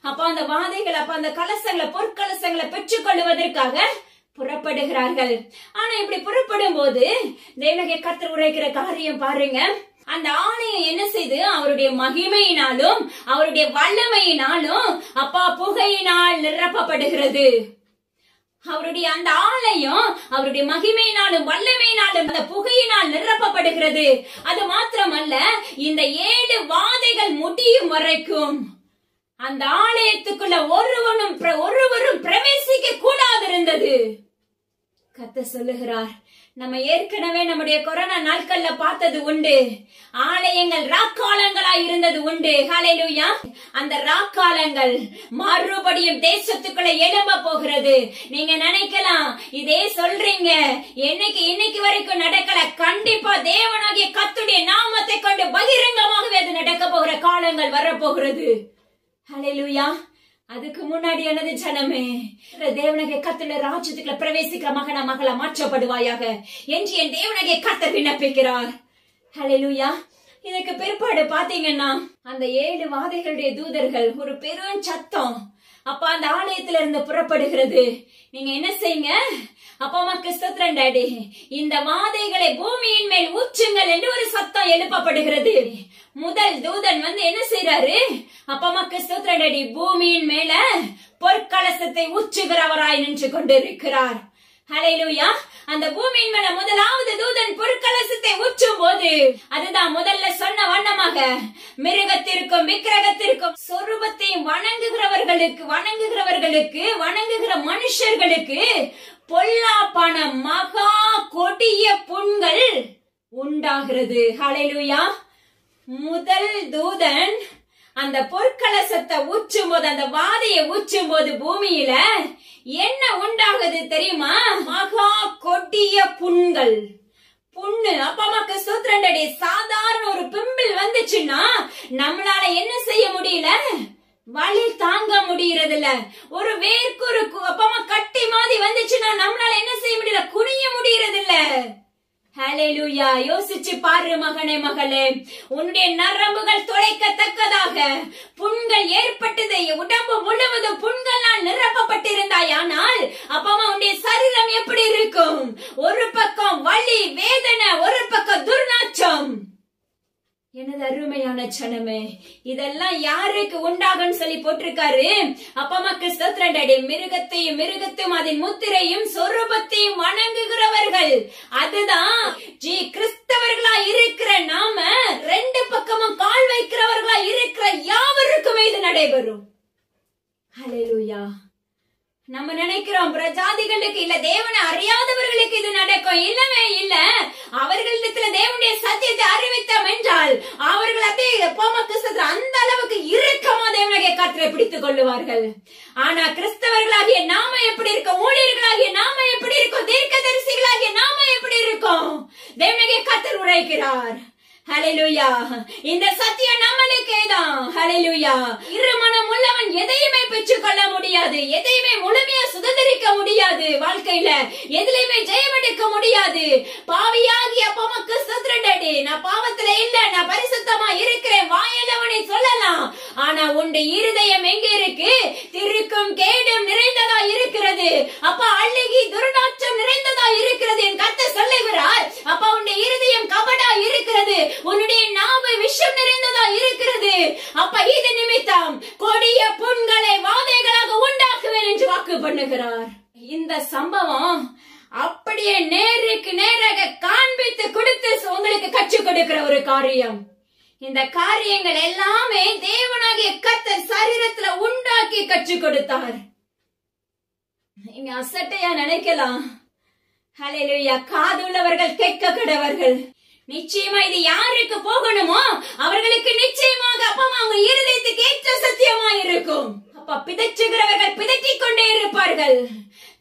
அப்ப அந்த வாதைகள், அப்ப அந்த கலசங்களை, பொற்கலசங்களை பெற்றுக் கொள்வதற்காக புறப்படுகிறார்கள். ஆனா இப்படி புறப்படும் போது தேவனாகிய கர்த்தர் உரைக்கிற காரியம் பாருங்க. அந்த ஆலயம் என்ன செய்து அவருடைய மகிமையினாலும் அவருடைய வல்லமையினாலும் அப்பா புகையினால் நிரப்பப்படுகிறது. அவருடைய அந்த ஆலயம் அவருடைய மகிமையினாலும் வல்லமையினாலும் அந்த புகையினால் நிரப்பப்படுகிறது. அது மாத்திரமல்ல, இந்த 7 வாதைகள் முடியும் வரைக்கும் அந்த ஆலயத்துக்குள்ள ஒருவரும் பிரவேசிக்க கூடாது இருந்தது. கர்த்தர் சொல்லுகிறார், நம்ம ஏற்கனவே நம்முடைய கொரோனா நாட்கள்ல பார்த்தது உண்டு. ஆலயங்கள் ராக்காலங்களா இருந்தது உண்டு. ஹல்லேலூயா. அந்த ராக்காலங்கள் மறுபடியும் தேசத்துக்குள்ள எழும்ப போகிறது. நீங்க நினைக்கலாம், இதே சொல்றீங்க, இன்னைக்கு வரைக்கும் நடக்கல. கண்டிப்பா தேவனாகிய கர்த்தருடைய நாமத்தை கொண்டு பகிரங்கமாகவே அது நடக்க போகிற காலங்கள் வரப்போகிறது. ஹல்லேலூயா. அதுக்கு முன்னாடி எனது ஜனமே, தேவனாகிய கர்த்தருடைய ராஜ்யத்துக்குள்ள பிரவேசிக்கிற மகளா மாற்றப்படுவாயாக என்று என் தேவனாகிய கர்த்தர் விண்ணப்பிக்கிறார். ஹல்லேலூயா. இதுக்கு பிற்பாடு பாத்தீங்கன்னா அந்த 7 வாதைகளுடைய தூதர்கள் ஒரு பெரும் சத்தம் அப்ப அந்த ஆலயத்துல இருந்து புறப்படுகிறது. நீங்க என்ன செய்யுங்க? அப்பா அம்மாக்கு ஸ்தோத்திரம் டாடி, இந்த வாதைகளை பூமியின் மேல் ஊற்றுங்கள் என்று ஒரு சத்தம் எழுப்பப்படுகிறது. முதல் தூதன் என்ன செய்யறாரு? அப்பா அம்மாக்கு ஸ்தோத்திரம் டாடி, பூமியின் மேல பொற்கலசத்தை ஊற்றுகிறவராய் நின்று கொண்டிருக்கிறார். ஹல்லேலூயா. அந்த பூமியின் மேல முதலாவது தூதன் பொற்கலசத்தை ஊற்றும் போது, அதுதான் முதல்ல சொன்ன வண்ணமாக மிருகத்திற்கும் விக்கிரகத்திற்கும் சொரூபத்தையும் வணங்குகிற மனுஷர்களுக்கு பொல்லாப்பான மகா கொடிய புண்கள் உண்டாகிறது. ஹல்லேலூயா. முதல் தூதன் அந்த பொற்கலசத்தை ஊற்றும் போது, அந்த வாதையை ஊற்றும் போது பூமியில என்ன உண்டாகுது தெரியுமா? மகா கொடிய புண்கள். புண்ணு அப்பா அம்மாக்கு சூத்திரண்டடி. சாதாரண ஒரு பிம்பிள் வந்துச்சுன்னா நம்மளால என்ன செய்ய முடியல? வலி தாங்க முடியறது இல்ல. ஒரு வேர்க்குரு அப்பா அம்மா கட்டி மாதிரி வந்துச்சுன்னா நம்மளால என்ன செய்ய முடியல? குனிய முடியறது இல்ல. ஹல்லேலூயா. யோசிச்சு பாரு மகனே மகளே, உன்னுடைய நரம்புகள் துளைக்கத்தக்கதாக புண்கள் ஏற்பட்டது. உடம்பு முழுவதும் புண்களால் நிரப்பப்பட்டிருந்தாய். ஆனால் அப்பமா உன்னுடைய சரீரம் எப்படி இருக்கும்? ஒரு பக்கம் வலி வேதனை, ஒரு பக்கம் துர்நாற்றம். எனது அருமையான சனமே, இதெல்லாம் யாருக்கு உண்டாகும் சொல்லி போட்டிருக்காரு. அப்பமாக்கு ஸ்தோத்திரம் டாடி. மிருகத்தையும் அதன் முத்திரையும் சொரூபத்தையும் வணங்குகிறவர்கள், அதுதான் கிறிஸ்தவர்களா இருக்கிற நாம, ரெண்டு பக்கமும் கால் வைக்கிறவர்களா இருக்கிற யாவருக்குமே இது நடைபெறும். ஹல்லேலூயா. நம்ம நினைக்கிறோம் பிரஜாதிகளுக்கு இல்ல, தேவனை அறியாதவர்களுக்கு இது நடக்கும். இல்லவே இல்ல. அவர்களிடத்துல தேவனுடைய சத்தியத்தை அறிவித்தோம் என்றால் அவர்கள் அந்த அளவுக்கு இறுக்கமா தேவனுடைய கர்த்தரை பிடித்துக் கொள்ளுவார்கள். ஆனா கிறிஸ்தவர்களாகிய நாம எப்படி இருக்கோம்? ஊழியர்களாகிய நாம எப்படி இருக்கோம்? தீர்க்கதரிசிகளாகிய நாம எப்படி இருக்கோம்? தேவனுடைய கர்த்தர் உரைக்கிறார். ஹல்லேலூயா. இந்த சத்தியம் நம்மளுக்கே தான். ஹல்லேலூயா. இருமனம் உள்ளவன் எதையுமே பெற்றுக் கொள்ள முடியாது, எதையுமே முழுமையா சுதந்திரிக்க முடியாது. வாழ்க்கையில எதிலையுமே ஜெயமெடுக்க முடியாது. பாவியாகி அப்பமக்கு சுதந்திரடி, நான் பாவத்துல இல்ல, நான் பரிசுத்தமா இருக்கிறேன் வாயளவனை சொல்லலாம். ஆனா உன்னுடைய இருதயம் எங்க இருக்கு? திருக்கும் கேடும் நிறைந்ததா இருக்கிறது. அப்ப அழுகி துர்நாற்றம் நிறைந்ததா இருக்கிறது. என் கர்த்தர் சொல்லுகிறார், அப்ப உன்னுடைய இருதயம் கபடா இருக்கிறது, உன்னுடைய நாவு விஷம் நிறைந்ததா இருக்கிறது. அப்ப இது நிமித்தம் கொடிய புண்களை வாதைகளாக உண்டாக்குவேன் என்று வாக்கு பண்ணுகிறார். இந்த சம்பவம் அப்படியே நேருக்கு நேராக காண்பித்து கொடுத்து உங்களுக்கு கற்றுக் கொடுக்கிற ஒரு காரியம். இந்த காரியங்கள் எல்லாமே தேவனாகிய கர்த்தர் சரீரத்துல உண்டாக்கி கற்றுக் கொடுத்தார். இங்க அசட்டையா நினைக்கலாம். ஹல்லேலூயா. காதுள்ளவர்கள் கேட்க கடவர்கள். நிச்சயமா இது யாருக்கு போகணுமோ அவர்களுக்கு நிச்சயமாக அப்பமா அவங்க இருதயத்துக்கு ஏற்ற சத்தியமா இருக்கும். அப்ப பிதற்றுகிறவர்கள் பிதற்றிக் கொண்டே இருப்பார்கள்,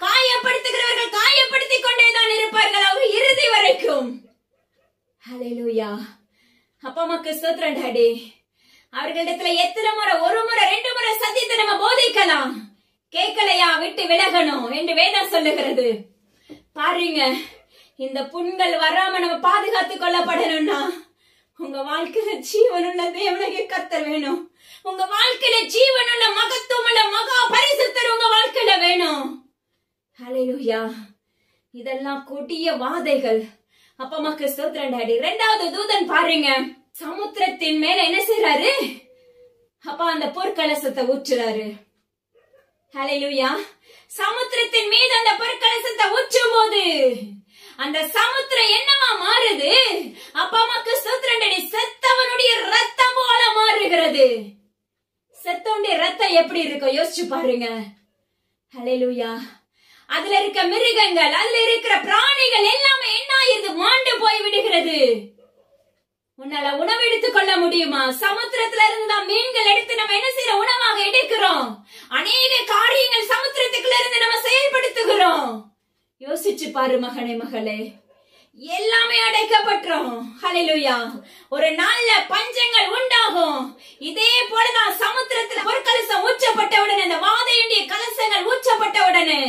காயப்படுத்துகிறவர்கள் காயப்படுத்திக் கொண்டேதான் இருப்பார்கள் அவர் இறுதி வரைக்கும். ஹல்லேலூயா. அப்பமாக்கு ஸ்தோத்திரம் டாடி. அவர்களிடத்துல எத்தனை முறை, ஒரு முறை ரெண்டு முறை சத்தியத்தை நம்ம போதிக்கலாம், கேட்கலையா விட்டு விலகணும் என்று வேதம் சொல்லுகிறது. பாருங்க, இந்த புண்கள் வராம நம்ம பாதுகாத்துக் கொள்ளப்படணும்னா உங்க வாழ்க்கையில ஜீவனுள்ள தேவனுடைய கர்த்தர் வேணும். உங்க வாழ்க்கையில ஜீவனுள்ள மகத்துவமுள்ள மகா பரிசுத்தர் உங்க வாழ்க்கையில வேணும். ஹல்லேலூயா. இதெல்லாம் கொடிய வாதைகள். அப்பமாக்கு ஸ்தோத்திரம் டாடி. இரண்டாவது தூதன் பாருங்க, சமுத்திரத்தின் மேல என்ன செய்யறாரு? அப்பா அந்த பொற்கலசத்தை ஊற்றுறாரு. ஹல்லேலூயா. சமுத்திரத்தின் மீது அந்த பொற்கலசத்தை ஊற்றும் போது அந்த சமுத்திரம் என்னவா மாறுது? அப்பமாக்கு ஸ்தோத்திரம் டாடி. செத்தவனுடைய ரத்தம் போல மாறுகிறது. செத்தவனுடைய ரத்தம் எப்படி இருக்கும் யோசிச்சு பாருங்க. ஹல்லேலூயா. அதுல இருக்க மிருகங்கள், அதுல இருக்கிற பிராணிகள் எல்லாமே என்ன ஆயிருது? மாண்டு போய் விடுகிறது. உன்னால உணவு எடுத்துக் கொள்ள முடியுமா? சமுத்திரத்துல இருந்தா மீன்கள் எடுத்து நம்ம என்ன செய்யற? உணவாக எடுக்கிறோம். அநேக காரியங்கள் சமுத்திரத்துக்குள்ள இருந்து நம்ம செயல்படுத்துகிறோம். யோசிச்சு பாரு மகனே மகளே, எல்லாமே அடைக்கப்பட்டோம். ஹல்லேலூயா. ஒரு நாள்ல பஞ்சங்கள் உண்டாகும். இதே போலதான் சமுத்திரத்துல பொற்கலசம் ஊற்றப்பட்ட உடனே, அந்த வாதையுடைய கலசங்கள் ஊற்றப்பட்ட உடனே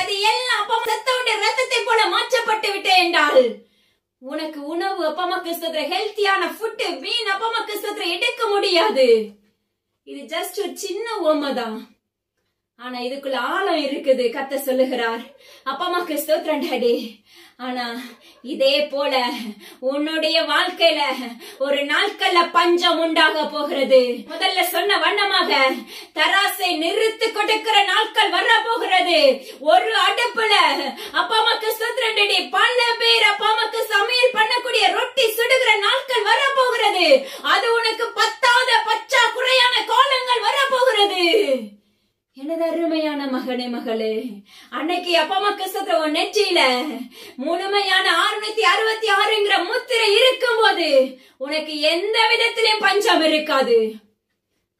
அது எல்லாம் அப்பா செத்தவனுடைய ரத்தத்தை போல மாற்றப்பட்டு விட்டே என்றால் உனக்கு உணவு அப்பமாக்கு ஸ்தோத்திரம் ஹெல்த்தியான ஃபுட் மீன் அப்பமாக்கு ஸ்தோத்திரம் எடுக்க முடியாது. இது ஜஸ்ட் ஒரு சின்ன ஓமதான். ஆனா இதுக்குள்ள ஆழம் இருக்குது. கர்த்தர் சொல்லுகிறார், அப்பமாக்கு ஸ்தோத்திரம் டாடி. ஆனா இதே போல உன்னுடைய வாழ்க்கையில ஒரு நாட்கள்ல பஞ்சம் உண்டாக போகிறது. முதல்ல சொன்ன வண்ணமாக தராசை நிறுத்து கொடுக்கிற நாட்கள் வர போகிறது. ஒரு அடுப்புல அப்பமாக்கு ஸ்தோத்திரம் டாடி பல பேர் அப்பமாக்கு சமையல் பண்ணக்கூடிய ரொட்டி சுடுகிற நாட்கள் வர போகிறது. அது உனக்கு பத்தாத பச்சா குறையான காலங்கள் வர போகிறது. எனது அருமையான மகனே மகளே, அன்னைக்கு அப்பமாக்கு ஸ்தோத்திரம் நெற்றியில முழுமையான 666 முத்திரை இருக்கும் போது உனக்கு எந்த விதத்திலும் பஞ்சம் இருக்காது.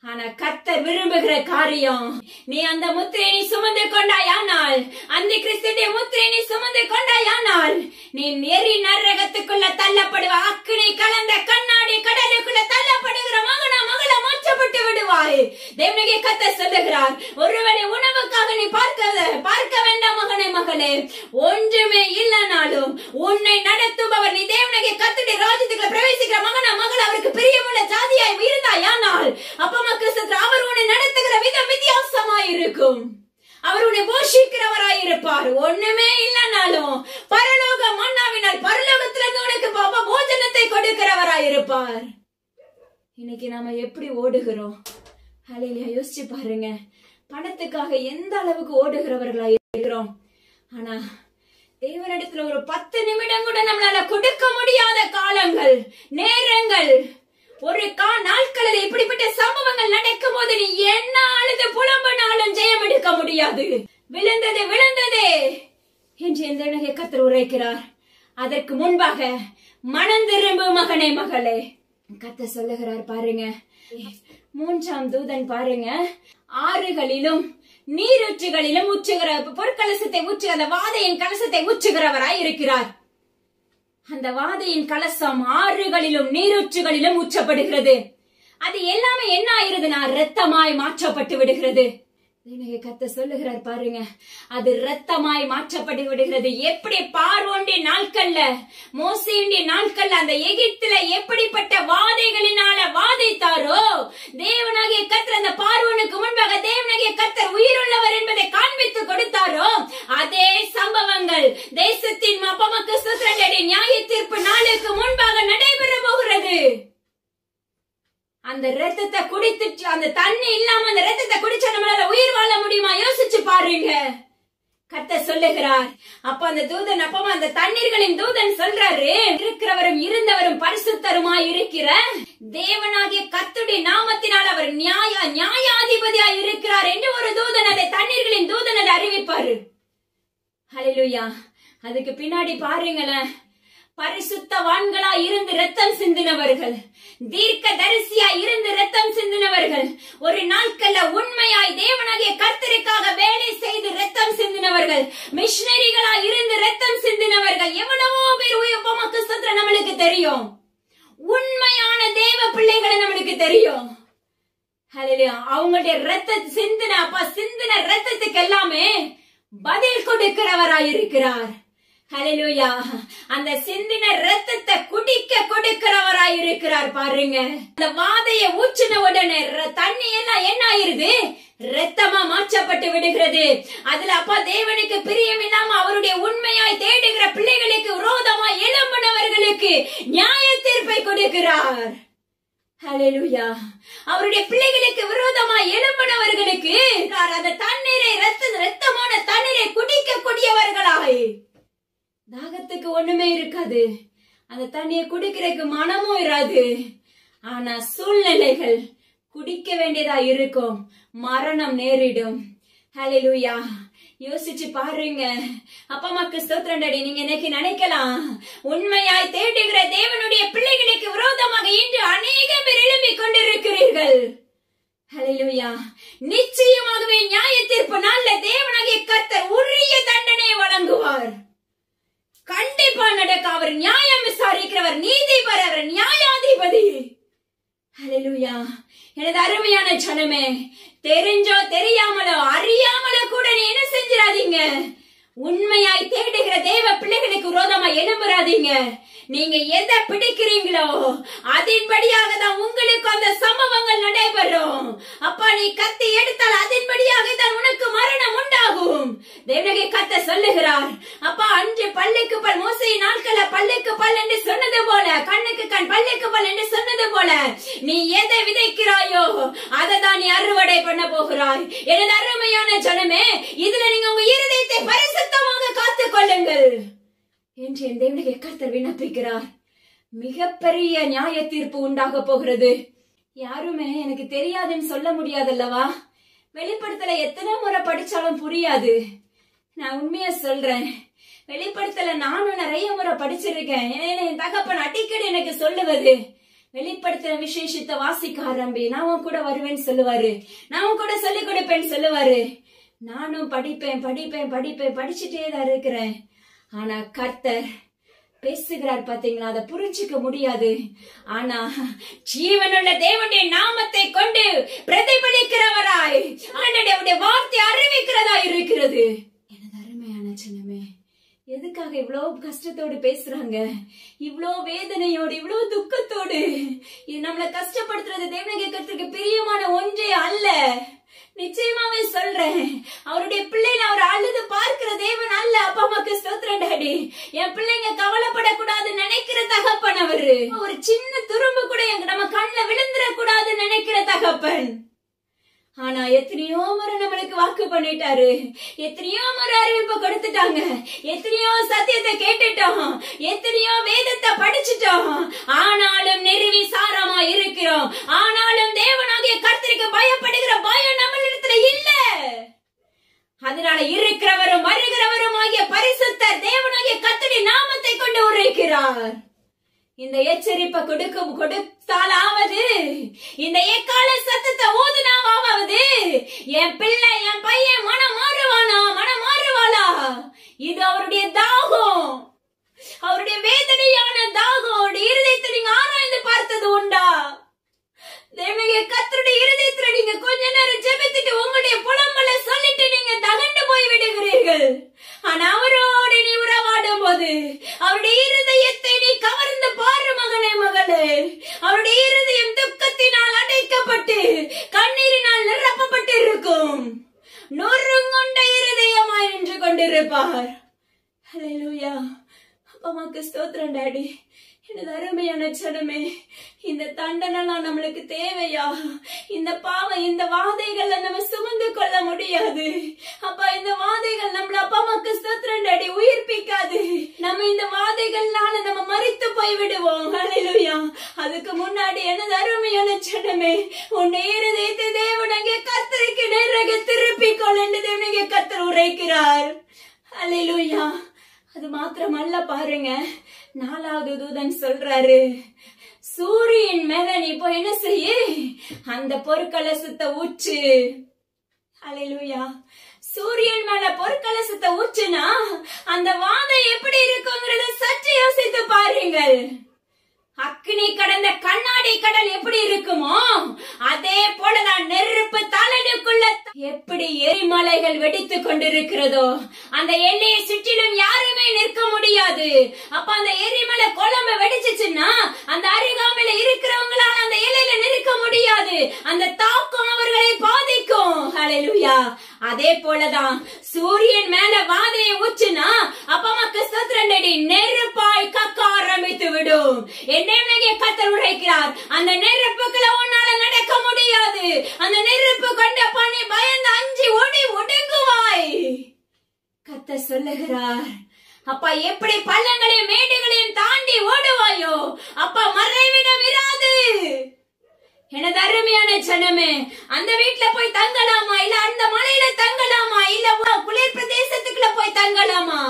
ஆனா கர்த்தர் விரும்புகிற காரியம், நீ அந்த முத்திரையை சுமந்து கொண்டாயானால், அந்த கிறிஸ்துடைய முத்திரை நீ சுமந்து கொண்டாயானால் நீ நெறி நரகத்துக்குள்ள தள்ளப்படுவ. அக்கினி கலந்த கண்ணாடி கடலுக்குள்ள தள்ளப்படுகிற மகனா மகள மாற்றப்பட்டு விடுவாய். தேவனுடைய கர்த்தர் சொல்லுகிறார், ஒருவேளை உணவுக்காக நீ பார்க்க வேண்டாம் மகனே மகளே. ஒன்றுமே இல்லைனாலும் உன்னை நடத்துபவர் கொடுப்பார். இன்னைக்கு நாம எப்படி ஓடுகிறோம்? ஹல்லேலூயா. யோசிச்சு பாருங்க. பணத்துக்காக எந்த அளவுக்கு ஓடுகிறவர்களா இருக்கிறோம். ஆனா தேவனிடத்துல ஒரு 10 நிமிடம் கூட நம்மளால கொடுக்க முடியாத காலங்கள், நேரங்கள், ஒரு நாட்களில் இப்படிப்பட்ட சம்பவங்கள் நடக்கும் போது நீ என்ன அழுது புலம்பினாலும் ஜெயம் எடுக்க முடியாது. விழுந்தது விழுந்ததே என்று இந்த கர்த்தர் உரைக்கிறார். அதற்கு முன்பாக மனம் திரும்பு மகனே மகளே. கர்த்தர் சொல்லுகிறார் பாருங்க. 3ஆம் தூதன் பாருங்க, ஆறுகளிலும் நீரூற்றுகளிலும் ஊற்றுகிற பொற்கலசத்தை ஊற்று, அந்த வாதையின் கலசத்தை ஊற்றுகிறவராய் இருக்கிறார். அந்த வாதையின் கலசம் ஆறுகளிலும் நீரூற்றுகளிலும் ஊற்றப்படுகிறது. அது எல்லாமே என்ன ஆயிருதுன்னா இரத்தமாய் மாற்றப்பட்டு விடுகிறது. கர்த்தர் சொல்லுகிறார் பாருங்க, அது இரத்தமாய் மாற்றப்பட்டு விடுகிறது. எப்படி பார்வோனுடைய நாட்கள்ல, மோசேயுடைய நாட்கள்ல அந்த எகிப்துல எப்படிப்பட்ட வாதைகளினால வாதைத்தாரோ, தேவனாகிய கர்த்தர் அந்த பார்வோனுக்கு முன்பாக தேவனாகிய கர்த்தர் உயிருள்ளவர் என்பதை காண்பித்து கொடுத்தாரோ, அதே சம்பவங்கள் தேசத்தின் அப்பமக்கு சுத்திரண்டடி நியாய தீர்ப்பு நாளுக்கு முன்பாக நடைபெற போகிறது. அந்த ரத்தத்தை குடித்துட்டு, அந்த தண்ணி இல்லாம அந்த ரத்தத்தை குடிச்சா நம்மளால உயிர் வாழ முடியுமா? யோசிச்சு பாருங்க. கர்த்தர் சொல்லுகிறார். அப்ப அந்த தூதன், அப்பமா அந்த தண்ணீர்களின் தூதன் சொல்றாரு, இருக்கிறவரும் இருந்தவரும் பரிசுத்தருமா இருக்கிற தேவனாகிய கர்த்தருடைய நாமத்தினால் அவர் நியாயாதிபதியா இருக்கிறார் என்று ஒரு தூதன், அதை தண்ணீர்களின் தூதன் அதை அறிவிப்பாரு. ஹல்லேலூயா. அதுக்கு பின்னாடி பாருங்களேன், பரிசுத்தவான்களா இருந்து ரத்தம் சிந்தினவர்கள், தீர்க்க தரிசியா இருந்து ரத்தம் சிந்தினவர்கள், ஒரு நாட்கள்ல உண்மையாய் தேவனாகிய கர்த்தருக்காக வேலை செய்து ரத்தம் சிந்தினவர்கள், மிஷனரிகளா இருந்து ரத்தம் சிந்தினவர்கள், எவ்வளவோ பேர் உயர்ப்பமக்கு சுத்திர நம்மளுக்கு தெரியும். உண்மையான தேவ பிள்ளைகளை நம்மளுக்கு தெரியும். ஹல்லேலூயா. அவங்களுடைய ரத்த சிந்தின ரத்தத்துக்கு எல்லாமே பதில் கொடுக்கிறவராய் இருக்கிறார். ஹல்லேலூயா. அந்த சிந்தின ரத்தத்தை குடிக்க கொடுக்கிறவராய் இருக்கிறார் பாருங்க. அந்த வாதையை ஊற்றின உடனே தண்ணி எல்லாம் என்ன ஆயிருது? ரத்தமா மாற்றப்பட்டு விடுகிறது. அதுல அப்பா தேவனுக்கு பிரியம் இல்லாம அவருடைய உண்மையாய் தேடுகிற பிள்ளைகளுக்கு விரோதமா எழும்பினவர்களுக்கு நியாய தீர்ப்பை கொடுக்கிறார். ஹல்லேலூயா. அவருடைய பிள்ளைகளுக்கு விரோதமா எழும்பினவர்களுக்கு அந்த தண்ணீரை ரத்தமான தண்ணீரை குடிக்க கூடியவர்களாய், தாகத்துக்கு ஒண்ணுமே இருக்காது, அந்த தண்ணியை குடிக்கிறதுக்கு மனமும் இராது. ஆனா சூழ்நிலைகள் குடிக்க வேண்டியதா இருக்கும், மரணம் நேரிடும். ஹல்லேலூயா. யோசிச்சு பாருங்க. அப்பமாக்கு ஸ்தோத்திரண்டடி. நீங்க இன்னைக்கு நினைக்கலாம், உண்மையாய் தேடுகிற தேவனுடைய பிள்ளைகளுக்கு விரோதமாக இன்று அநேக பேர் எழும்பிக் கொண்டிருக்கிறீர்கள். ஹல்லேலூயா. நிச்சயமாகவே நியாய தீர்ப்பு நாள்ல தேவனாகிய கர்த்தர் உரிய தண்டனையை வழங்குவார். கண்டிப்பா நடக்க. அவர் நியாயம் விசாரிக்கிறவர், நீதிபரர், நியாயாதிபதி. ஹல்லேலூயா. எனது அருமையான ஜனமே, தெரிஞ்சோ தெரியாமலோ அறியாமலோ கூட நீ என்ன செஞ்சிடாதீங்க. உண்மையாய் தேடுகிற தேவ பிள்ளைகளுக்கு விரோதமா எழும்புறாதீங்க. நீங்க எதை பிடிக்கிறீங்களோ அதன்படியாக தான் உங்களுக்கு அந்த சம்பவங்கள் நடைபெறும். அப்பா நீ கத்தி எடுத்தால் அதன்படியாக தான் உனக்கு மரணம் உண்டாகும். தேவனாகிய கர்த்தர் சொல்லுகிறார். அப்பா அன்று பல்லுக்கு பல், மோசே நாட்கள பல்லுக்கு பல் என்று சொன்னது போல, கண்ணுக்கு கண் பல்லுக்கு பல் என்று சொன்னது போல, நீ எதை விதைக்கிறாயோ அதை தான் நீ அறுவடை பண்ண போகிறாய். எனது அருமையான ஜனமே, இதுல நீங்க உங்க இருதயத்தை பரிசுத்தமாக காத்துக் கொள்ளுங்கள் என்று என் தேவனாகிய கர்த்தர் விண்ணப்பிக்கிறார். மிகப்பெரிய நியாய தீர்ப்பு உண்டாக போகிறது. யாருமே எனக்கு தெரியாதுன்னு சொல்ல முடியாதல்லவா? வெளிப்படுத்தல எத்தனை முறை படிச்சாலும் புரியாது. நான் உண்மையா சொல்றேன், வெளிப்படுத்தல நானும் நிறைய முறை படிச்சிருக்கேன். என் தகப்பன் அடிக்கடி எனக்கு சொல்லுவது, வெளிப்படுத்தின விசேஷத்தை வாசிக்க ஆரம்பி, நான் உன் கூட வருவேன்னு சொல்லுவாரு, நான் உன் கூட சொல்லிக் கொடுப்பேன்னு சொல்லுவாரு. நானும் படிப்பேன் படிப்பேன் படிப்பேன் படிச்சுட்டே தான் இருக்கிறேன். ஆனா கர்த்தர் பேசுகிறார் பாத்தீங்களா, அதை புரிஞ்சுக்க முடியாது. ஆனா ஜீவனுள்ள தேவனுடைய நாமத்தை கொண்டு பிரதிபலிக்கிறவராய் அவருடைய வார்த்தை அறிவிக்கிறதா இருக்கிறது. எனது அருமையான ஜனமே, எதுக்காக இவ்வளவு கஷ்டத்தோடு பேசுறாங்க? இவ்வளோ வேதனையோடு, இவ்வளவு துக்கத்தோடு. இது நம்மளை கஷ்டப்படுத்துறது தேவனாகிய கர்த்தருக்கு பிரியமான ஒன்றே அல்ல. நிச்சயமாவே சொல்றேன், அவருடைய பிள்ளைல அவர் அழுது பார்க்கிற தேவன் அல்ல. அப்பா அம்மாக்கு ஸ்தோத்திரம் டாடி. என் பிள்ளைங்க கவலைப்படக்கூடாது நினைக்கிற தகப்பன் அவரு. ஒரு சின்ன துரும்பு ஆனா எத்தனையோ முறை நம்மளுக்கு வாக்கு பண்ணிட்டாரு, எத்தனையோ முறை அறிவிப்பு கொடுத்துட்டாங்க, எத்தனையோ சத்தியத்தை கேட்டுட்டோம், எத்தனையோ வேதத்தை படிச்சுட்டோம். ஆனாலும் நிர்விசாரமா இருக்கிறோம். ஆனாலும் தேவனாகிய கர்த்தருக்கு பயப்படுகிற பயம் நம்மளிடத்துல இல்ல. அதனால இருக்கிறவரும் வருகிறவரும் ஆகிய பரிசுத்தர் தேவனாகிய கர்த்தருடைய நாமத்தை கொண்டு உரைக்கிறார். இந்த எச்சரிப்பை கொடுத்தாலாவது, இந்த எக்கால சத்தத்தை ஊதுனாவது என் பிள்ளை என் பையன் மனம் மாறுவானா, மனம் மாறுவாளா? இது அவருடைய தாகம், அவருடைய வேதனையான தாகம். அவருடைய இருதயத்தை நீங்க ஆராய்ந்து பார்த்தது உண்டா? தேவனுடைய கர்த்தருடைய இருதயத்துல நீங்க கொஞ்ச நேரம் ஜெபித்துட்டு உங்களுடைய புலம்பலை சொல்லிட்டு நீங்க தகண்டு போய் விடுகிறீர்கள். ஆனா அவரோடு நீ உறவாடும் போது அவருடைய இருதயத்தை நீ கவர்ந்து பாரு மகனே, மகளே. அவருடைய இருதயம் துக்கத்தினால் அடைக்கப்பட்டு கண்ணீரினால் நிரப்பப்பட்டு இருக்கும். நொறுங்குண்ட இருதயமாய் நின்று கொண்டிருப்பார். ஹல்லேலூயா. அப்பாவுக்கு ஸ்தோத்திரம் டாடி. எனது அருமையான ஜனமே, இந்த தண்டனைலாம் நம்மளுக்கு தேவையா? இந்த பாவம், இந்த வாதைகளை நம்ம சுமந்து கொள்ள முடியாது. அப்பா, இந்த வாதைகள் நம்மள அப்பா அம்மாக்கு ஸ்தோத்திரம் டாடி உயிர்ப்பிக்காது. நம்ம இந்த வாதைகள்னால நம்ம மரித்து போய் விடுவோம். ஹல்லேலூயா. அதுக்கு முன்னாடி எனது அருமையான ஜனமே, உன்னை இருதயத்தை தேவனாகிய கர்த்தருக்கு நேராக திருப்பிக் கொள் என்று தேவனாகிய கர்த்தர் உரைக்கிறார். ஹல்லேலூயா. அது மாத்திரமல்ல, பாருங்க, 4வது தூதன் சொல்றாரு, சூரியன் மேல நீ போய் என்ன செய்ய, அந்த பொற்கலசத்தை ஊற்று. ஹல்லேலூயா. சூரியன் மேல பொற்கலசத்தை ஊற்றுனா அந்த வாதை எப்படி இருக்குங்கிறத சற்று யோசித்து பாருங்கள். அக்னி கடந்த கண்ணாடி கடல் எப்படி இருக்குமோ அதே போலதான் நெருப்பு தலனுக்குள்ள எப்படி எரிமலைகள் வெடித்துக் கொண்டிருக்கிறதோ அந்த எண்ணெயை சுற்றிலும் யாருமே நிற்க முடியாது. அப்ப அந்த எரிமலை குழம்பு வெடிச்சுச்சுன்னா அந்த அருகாமையில இருக்கிறவங்களால அந்த இலையில நிற்க முடியாது. அந்த தாக்கம் அவர்களை பாதிக்கும். ஹல்லேலூயா. அதே போலதான் சூரியன் மேல வாதையை ஊச்சுனா அப்ப மக்கள் சத்ரண்டடி நெருப்பாய் கக்க ஆரம்பித்து விடும். கர்த்தர் உரைக்கிறார், அந்த நெருப்புக்குள்ள உன்னால நடக்க முடியாது. அந்த நெருப்பு கண்ட பணி பயந்து அஞ்சி ஓடி ஒடுங்குவாய். கர்த்தர் சொல்லுகிறார், அப்பா எப்படி பள்ளங்களையும் மேடுகளையும் தாண்டி ஓடுவாயோ அப்பா மறைவிடம் இராது. எனது அருமையான ஜனமே, அந்த வீட்டுல போய் தங்கலாமா, இல்ல அந்த மலையில தங்கலாமா, இல்ல குளிர் பிரதேசத்துக்குள்ள போய் தங்கலாமா?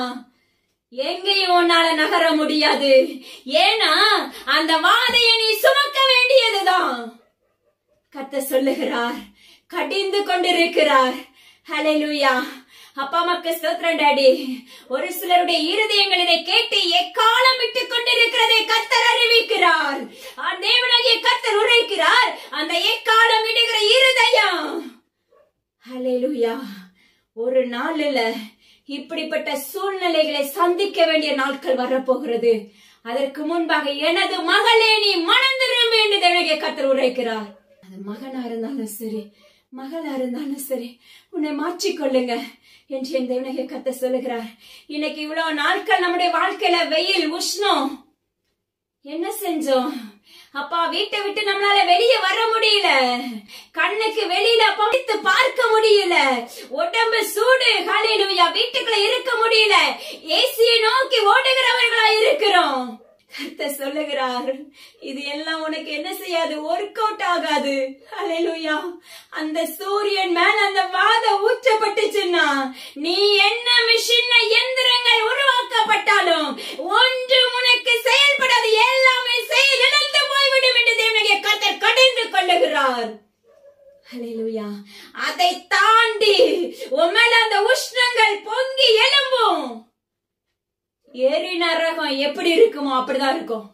எங்கேயும் உன்னால நகர முடியாது. ஏன்னா அந்த வாதையை நீ சுமக்க வேண்டியதுதான். கர்த்தர் சொல்லுகிறார், கடிந்து கொண்டிருக்கிறார். ஹல்லேலூயா. அப்பா அம்மாக்கு ஸ்தோத்திரம் டாடி. ஒரு சிலருடைய இருதயங்கள் இதை கேட்டு எக்காலம் விட்டுக் கொண்டிருக்கிறதை கர்த்தர் அறிவிக்கிறார். தேவனாகிய கர்த்தர் உரைக்கிறார், அந்த எக்காலம் விடுகிற இருதயம். ஹல்லேலூயா. ஒரு நாளில இப்படிப்பட்ட சூழ்நிலைகளை சந்திக்க வேண்டிய நாட்கள் வரப்போகிறது. அதற்கு முன்பாக எனது மகளே நீ மனம் திரும்ப என்று தேவனாகிய கர்த்தர் உரைக்கிறார். அது மகனா இருந்தாலும் சரி, மகளா இருந்தாலும் சரி, உன்னை மாற்றிக்கொள்ளுங்க என்று என் தேவனாகிய கர்த்தர் சொல்லுகிறார். இன்னைக்கு இவ்வளவு நாட்கள் நம்முடைய வாழ்க்கையில வெயில் உஷ்ணம் என்ன செஞ்சோம்? அப்பா, வீட்டை விட்டு நம்மளால வெளியே வர முடியல, கண்ணுக்கு வெளியில படுத்து பார்க்க முடியல, உடம்பு சூடு. ஹல்லேலூயா. வீட்டுக்குள்ள இருக்க முடியல, ஏசியை நோக்கி ஓடுகிறவர்களா இருக்கிறோம். கர்த்தர் சொல்லுகிறார், இது எல்லாம் உனக்கு என்ன செய்யாது, ஒர்க் அவுட் ஆகாது. ஹல்லேலூயா. அந்த சூரியன் மேல அந்த வாதை ஊற்றப்பட்டுச்சுன்னா நீ என்ன மிஷின் எந்திரங்கள் உருவாக்கப்பட்டாலும் ஒன்று உனக்கு செயல்படாது. எல்லாமே செயல் இழந்து போய்விடும் என்று தேவனாகிய கர்த்தர் கடிந்து கொள்ளுகிறார். ஹல்லேலூயா. அதை தாண்டி உமேல அந்த உஷ்ணங்கள் பொங்கி எழும்பும். எரி நரகம் எப்படி இருக்குமோ அப்படிதான் இருக்கும்.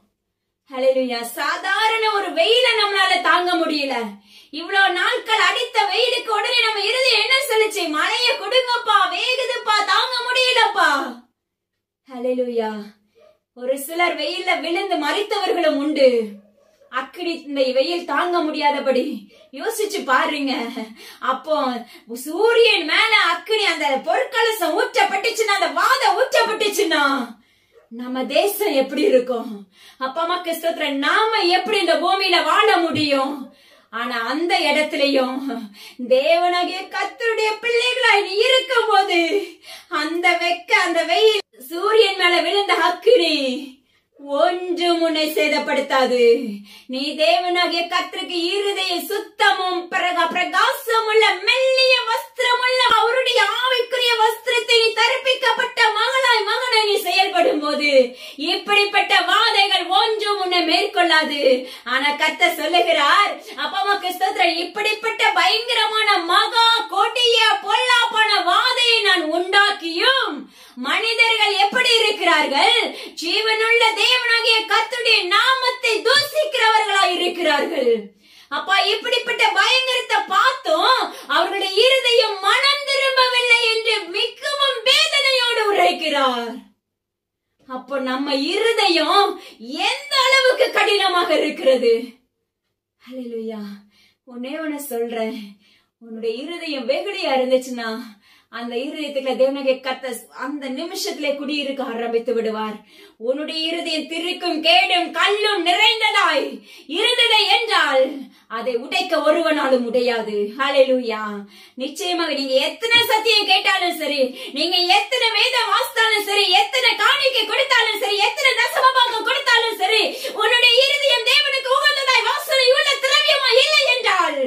ஹல்லேலூயா. சாதாரண ஒரு வெயில நம்மளால தாங்க முடியல. இவ்வளவு நாட்கள் அடித்த வெயிலுக்கு உடனே நம்ம இருதயம் என்ன சொல்லுச்சு? மழைய கொடுங்கப்பா, வேகுதுப்பா, தாங்க முடியலப்பா. ஹல்லேலூயா. ஒரு சிலர் வெயில்ல விழுந்து மரித்தவர்களும் உண்டு. அக்கினி இந்த வெயில் தாங்க முடியாதபடி யோசிச்சு பாருங்க. அப்போ சூரியன் மேல அக்கினி அந்த பொற்கலசம் ஊற்றப்பட்டுச்சுன்னா, அந்த வாதை ஊற்றப்பட்டுச்சுன்னா நம்ம தேசம் எப்படி இருக்கும்? அப்பா அம்மாக்கு ஸ்தோத்திரம். நாம எப்படி இந்த பூமியில வாழ முடியும்? ஆனா அந்த இடத்திலையும் தேவனாகிய கர்த்தருடைய பிள்ளைகளாய் நீ இருக்கும் போது அந்த அந்த வெயில் சூரியன் மேல விழுந்த அக்கினி ஒன்றும் உன்னை சேதப்படுத்தாது. நீ தேவனாகிய கர்த்தருக்கு இருதய சுத்தமும் பிரகாசமுள்ள மெல்லிய வஸ்திரமுள்ள அவருடைய ஆவிக்குரிய வஸ்திரத்தை நீ தரிப்பிக்கப்பட்ட மகனாய் நீ செயல்படும் போது இப்படிப்பட்ட வாதைகள் ஒன்றும் உன்னை மேற்கொள்ளாது. ஆனா கர்த்தர் சொல்லுகிறார், அப்பா ஸ்தோத்திரம், இப்படிப்பட்ட பயங்கரமான மகா கொடிய பொல்லாப்பான வாதையை நான் உண்டாக்கியும் மனிதர்கள் எப்படி இருக்கிறார்கள்? ஜீவனுள்ள தேவனாகிய கர்த்தருடைய நாமத்தை தூசிக்கிறவர்களாய் இருக்கிறார்கள். அப்பா, இப்படிப்பட்ட பயங்கரத்தை பார்த்தும் அவர்களுடைய இருதயம் மனம் திரும்பவில்லை என்று மிகவும் வேதனையோடு உரைக்கிறார். அப்போ நம்ம இருதயம் எந்த அளவுக்கு கடினமாக இருக்கிறது? ஹல்லேலூயா. ஒன்னே ஒன்னு சொல்றேன், உன்னுடைய இருதயம் வெகுளியா இருந்துச்சுன்னா அந்த இருதயத்துக்குள்ள தேவனாகிய கர்த்தர் அந்த நிமிஷத்திலே குடியிருக்க ஆரம்பித்து விடுவார். உன்னுடைய இருதயம் திருக்கும் கேடும் கல்லும் நிறைந்ததாய் இருந்ததை என்றால் அதை உடைக்க ஒருவனாலும் முடியாது. ஹல்லேலூயா. நிச்சயமாக நீங்க எத்தனை சத்தியம் கேட்டாலும் சரி, நீங்க எத்தனை வேதம் வாசித்தாலும் சரி, எத்தனை காணிக்கை கொடுத்தாலும் சரி, எத்தனை தசமபாகம் கொடுத்தாலும் சரி, உன்னுடைய இருதயம் தேவனுக்கு உகந்ததாய் வாசனை உள்ள திரவியமா இல்லை என்றால்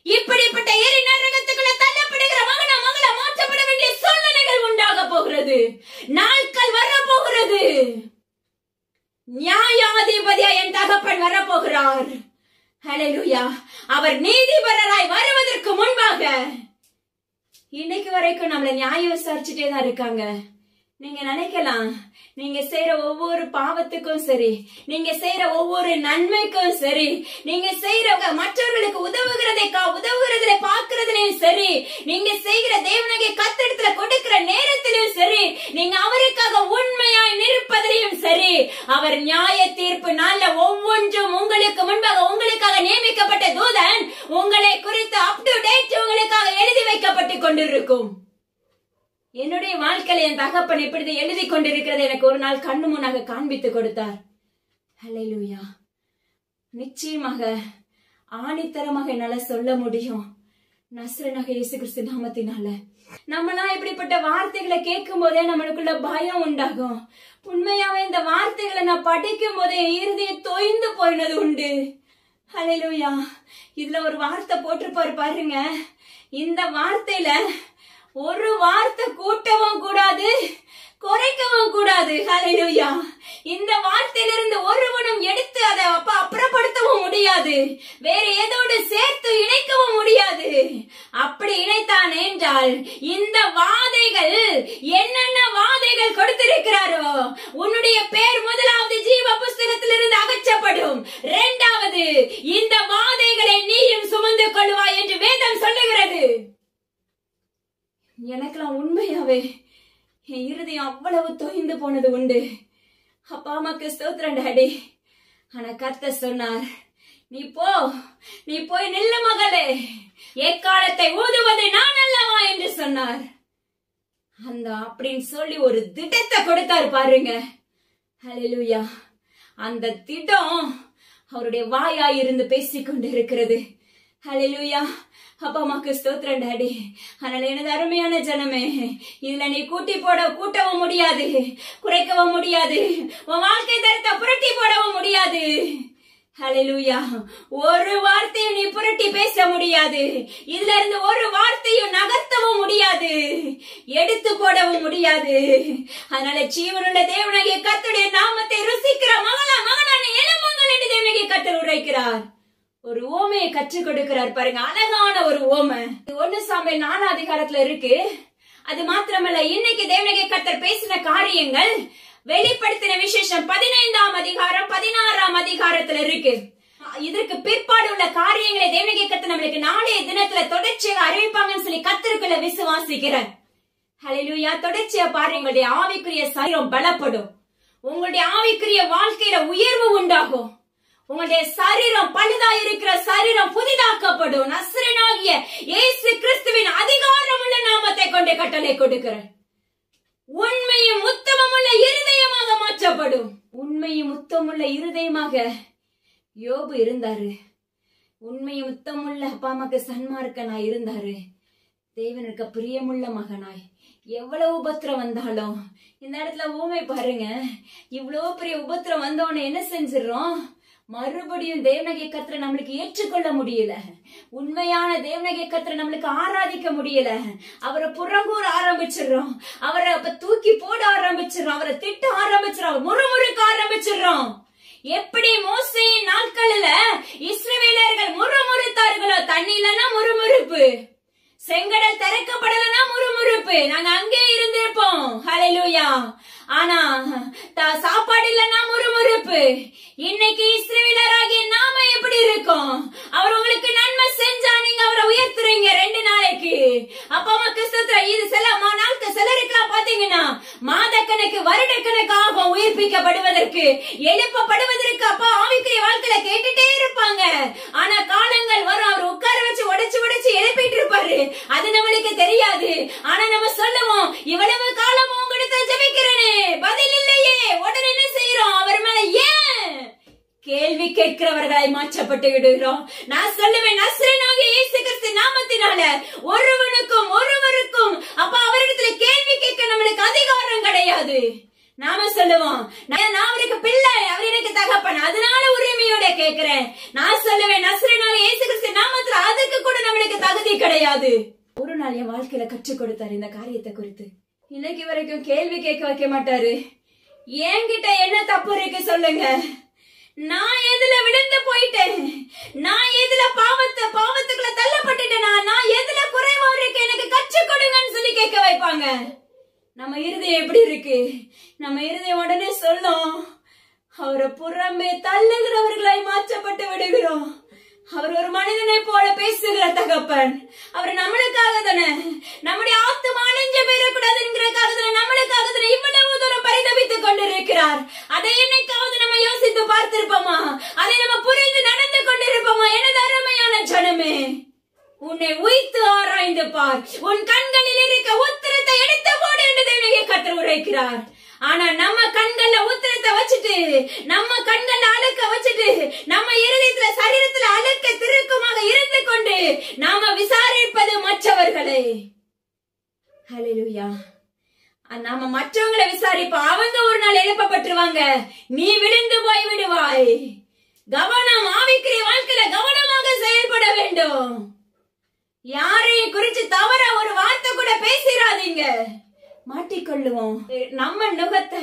இப்படிப்பட்ட எரி நரகத்துக்குள்ள தள்ளப்படுகிற மகனா மகள மாற்றப்பட வேண்டிய சூழ்நிலைகள் உண்டாக போகிறது. நாட்கள் வரப்போகிறது. நியாயாதிபதியா என் தகப்பன் வரப்போகிறார். ஹல்லேலூயா. அவர் நீதிபரராய் வருவதற்கு முன்பாக இன்னைக்கு வரைக்கும் நம்மள நியாயம் விசாரிச்சுட்டே தான் இருக்காங்க. நீங்க நினைக்கலாம், நீங்க செய்யற ஒவ்வொரு பாவத்துக்கும் சரி, நீங்க செய்யற ஒவ்வொரு நன்மைக்கும் சரி, நீங்க செய்யற மற்றவர்களுக்கு உதவுகிறதை பார்க்கறதுலயும் சரி, நீங்க செய்கிற தேவனாகிய கர்த்தரிடத்துல கொடுக்கிற நேரத்திலும் சரி, நீங்க அவருக்காக உண்மையாய் நிற்பதிலையும் சரி, அவர் நியாய தீர்ப்பு நாள்ல ஒவ்வொன்றும் உங்களுக்கு முன்பாக உங்களுக்காக நியமிக்கப்பட்ட தூதன் உங்களை குறித்து அப் டு டேட் உங்களுக்காக எழுதி வைக்கப்பட்டு கொண்டிருக்கும். என்னுடைய வாழ்க்கையில என் தகப்பன் இப்படி எழுதி கொண்டிருக்கிறது எனக்கு ஒரு நாள் கண்ணு முன்னாக காண்பித்து கொடுத்தார். ஹல்லேலூயா. நிச்சயமாக ஆணித்தரமாக என்னால சொல்ல முடியும், நசரேயனாகிய இயேசு கிறிஸ்து நாமத்தினால. நம்மளாம் இப்படிப்பட்ட வார்த்தைகளை கேட்கும் போதே நம்மளுக்குள்ள பயம் உண்டாகும். உண்மையாவே இந்த வார்த்தைகளை நான் படிக்கும் போதே இருதயம் தொய்ந்து போயினது உண்டு. ஹல்லேலூயா. இதுல ஒரு வார்த்தை போட்டிருப்பாரு பாருங்க, இந்த வார்த்தையில ஒரு வார்த்தை கூட்டவும் கூடாது, குறைக்கவும் கூடாது. ஹல்லேலூயா. இந்த வார்த்தையிலிருந்து ஒருவனும் எடுத்து அதை அப்புறப்படுத்தவும் முடியாது, வேற ஏதோடு சேர்த்து இணைக்கவும் முடியாது. அப்படி இணைத்தான் என்றால் இந்த வாதைகள் என்னென்ன வாதைகள் கொடுத்திருக்கிறாரோ, உன்னுடைய பேர் முதலாவது ஜீவ புஸ்தகத்திலிருந்து அகற்றப்படும், இரண்டாவது இந்த வாதைகளை நீயும் சுமந்து கொள்வாய் என்று வேதம் சொல்லுகிறது. எனக்கெல்லாம் உண்மையாவே என் இருதயம் அவ்வளவு தொய்ந்து போனது உண்டு. அப்பா அம்மாக்கு ஸ்தோத்திரம் டாடி. ஆனா கர்த்தர் சொன்னார், நீ போய் நில்லு மகளே, எக்காலத்தை ஊதுவது நான் அல்லவா என்று சொன்னார். அந்த அப்படின்னு சொல்லி ஒரு திடத்தை கொடுத்தார் பாருங்க. ஹல்லேலூயா. அந்த திடம் அவருடைய வாயாய் இருந்து பேசிக்கொண்டு இருக்கிறது. ஹல்லேலூயா. அப்பா அம்மாக்கு ஸ்தோத்திரம் டாடி. அதனால எனது அருமையான ஜனமே, இதுல நீ கூட்டவும் முடியாது, குறைக்கவும் முடியாது, உன் வாழ்க்கை தரத்தை புரட்டி போடவும் முடியாது. ஹல்லேலூயா. ஒரு வார்த்தையும் நீ புரட்டி பேச முடியாது, இதுல இருந்து ஒரு வார்த்தையும் நகர்த்தவும் முடியாது, எடுத்து போடவும் முடியாது. அதனால ஜீவனுள்ள தேவனாகிய கர்த்தருடைய நாமத்தை ருசிக்கிற மகனான எழும்புங்கள் என்று தேவனாகிய கர்த்தர் உரைக்கிறார். ஒரு ஓமையை கற்றுக் கொடுக்கிறார் பாருங்க, அழகான ஒரு ஓமை. 1 சாமுவேல் 4 அதிகாரத்துல இருக்கு. அது மாத்திரமல்ல, இன்னைக்கு தேவனாகிய கர்த்தர் பேசின காரியங்கள் வெளிப்படுத்தின விசேஷம் 15ஆம் அதிகாரம் 16ஆம் அதிகாரத்துல இருக்கு. இதற்கு பிற்பாடு உள்ள காரியங்களை தேவனாகிய கர்த்தர் நம்மளுக்கு நாளைய தினத்துல தொடர்ச்சியாக அறிவிப்பாங்கன்னு சொல்லி கர்த்தருக்குள்ள விசுவாசிக்கிறேன். ஹல்லேலூயா. தொடர்ச்சியா பாருங்க, உங்களுடைய ஆவிக்குரிய சரீரம் பலப்படும், உங்களுடைய ஆவிக்குரிய வாழ்க்கையில உயர்வு உண்டாகும், உங்களுடைய சரீரம் பழுதா இருக்கிற சரீரம் புதிதாக்கப்படும். நசரேயனாகிய இயேசு கிறிஸ்துவின் அதிகாரம் உள்ள நாமத்தை கொண்டு கட்டளை கொடுக்கிறேன். உண்மையும் உத்தமமுள்ள இருதயமாக மாற்றப்படும். உண்மையும் உத்தமுள்ள இருதயமாக யோபு இருந்தாரு. உண்மையும் உத்தமுள்ள அப்பா அம்மாக்கு சன்மார்க்கனாய் இருந்தாரு. தேவனுக்கு பிரியமுள்ள மகனாய் எவ்வளவு உபத்திரம் வந்தாலும் இந்த இடத்துல ஊமை பாருங்க, இவ்வளவு பெரிய உபத்திரம் வந்தோன்னு என்ன செஞ்சிடறோம்? மறுபடியும் தேவனகிய கர்த்தரை நம்மளுக்கு ஏற்றுக்கொள்ள முடியல. உண்மையான தேவனகிய கர்த்தரை நம்மளுக்கு ஆராதிக்க முடியல. அவரை புறங்கூற ஆரம்பிச்சிடறோம். அவரை அப்ப தூக்கி போட ஆரம்பிச்சிடறோம். அவரை திட்ட ஆரம்பிச்சிடறோம். முறுமுறுக்க ஆரம்பிச்சிடறோம். எப்படி மோசேயின் நாட்கள்ல இஸ்ரவேலர்கள் முறுமுறுத்தார்களோ, தண்ணி இல்லைன்னா முறுமுறுப்பு, செங்கடல் திறக்கப்படலன்னா முறுமுறுப்பு, நாங்க அங்கே இருந்திருப்போம். ஹல்லேலூயா. ஆனா சாப்பாடு இல்லைன்னா முறுமுறுப்பு. இன்னைக்கு இஸ்ரவேலராகிய நாம எப்படி இருக்கோம்? அவர் உங்களுக்கு நன்மை செஞ்சா நீங்க அவரை உயர்த்துறீங்க 2 நாளைக்கு. அப்பா அம்மாக்கு ஸ்தோத்திரம். இது சில நாட்கள் சிலருக்குலாம் பாத்தீங்கன்னா மாதக்கணக்கு வருடக்கணக்கு ஆகும் உயிர்ப்பிக்கப்படுவதற்கு, எழுப்பப்படுவதற்கு. அப்பா ஆவிக்குரிய வாழ்க்கையில கேட்டுட்டே இருப்பாங்க. ஆனா காலங்கள் வரும், அவர் உட்கார வச்சு உடைச்சு உடைச்சு எழுப்பிட்டு இருப்பாரு. அது நம்மளுக்கு தெரியாது. ஆனா நம்ம சொல்லுவோம், இவ்வளவு காலம் உங்ககிட்ட ஜெபிக்கிறேனே, பதில் இல்லையே. உடனே என்ன செய்யறோம்? அவர் மேல ஏன் கேள்வி கேட்கிறவர்களாய் மாற்றப்பட்டு விடுகிறோம். நான் சொல்லுவேன், நசரேயனாகிய இயேசு கிறிஸ்து நாமத்தினால ஒருவருக்கும் அப்ப அவரிடத்துல கேள்வி கேட்க நம்மளுக்கு அதிகாரம் கிடையாது. நாம சொல்லுவோம், நான் அவருக்கு பிள்ளை, அவர் எனக்கு தகப்பன், அதனால உரிமையோட கேட்கிறேன். நான் சொல்லுவேன், நசரேயனாகிய இயேசு கிறிஸ்து நாமத்துல அதுக்கு கூட நம்மளுக்கு தகுதி கிடையாது. ஒரு நாள் என் வாழ்க்கையில கற்றுக் கொடுத்தாரு இந்த காரியத்தை குறித்து. இன்னைக்கு வரைக்கும் கேள்வி கேட்க வைக்க மாட்டாரு. என்கிட்ட என்ன தப்பு இருக்கு சொல்லுங்க? நான் எதுல விழுந்து போயிட்டேன்? நான் எதுல பாவத்துக்குள்ள தள்ளப்பட்டுட்டேனா? நான் எதுல குறைவா இருக்கு? எனக்கு கற்றுக் கொடுங்கன்னு சொல்லி கேட்க வைப்பாங்க. நம்ம இருதயம் எப்படி இருக்கு? நம்ம இருதயம் உடனே சொல்லும், அவரை புறம்பே தள்ளுகிறவர்களாய் மாற்றப்பட்டு விடுகிறோம். அவர் ஒரு மனிதனை போல பேசுகிற தகப்பன். அவர் நம்மளுக்காக தானே, நம்முடைய ஆத்துமா அழிஞ்சு போயிடக்கூடாதுங்கிறதுக்காக தானே, நம்மளுக்காக தானே இவ்வளவு தூரம் பரிதபித்துக் கொண்டிருக்கிறார். அதை என்னைக்காவது நம்ம யோசித்து பார்த்திருப்போமா? அதை நம்ம புரிந்து நடந்து கொண்டிருப்போமா? எனது அருமையான ஜனமே, உன்னை உய்த்து ஆராய்ந்து பார். உன் கண்களில் இருக்க உத்திரத்தை எடுத்து போடு என்று தேவனாகிய கர்த்தர் உரைக்கிறார். ஆனா நம்ம கண்கள்ல உத்திரத்தை வச்சுட்டு, நம்ம கண்கள்ல அழுக்க வச்சுட்டு, நம்ம இருதயத்துல சரீரத்துல அழுக்க திருக்குமாக இருந்து கொண்டு நாம விசாரிப்பது மற்றவர்களை. ஹல்லேலூயா. நாம மற்றவங்களை விசாரிப்போம். அவங்க ஒரு நாள் எழுப்பப்பட்டுருவாங்க, நீ விழுந்து போய் விடுவாய். கவனம், ஆவிக்குரிய வாழ்க்கையில கவனமாக செயல்பட வேண்டும். யாரையும் குறிச்சு தவற ஒரு வார்த்தை கூட பேசிடாதீங்க. மாட்டிக்கொள்ளுவோம் நம்ம நுகத்தை.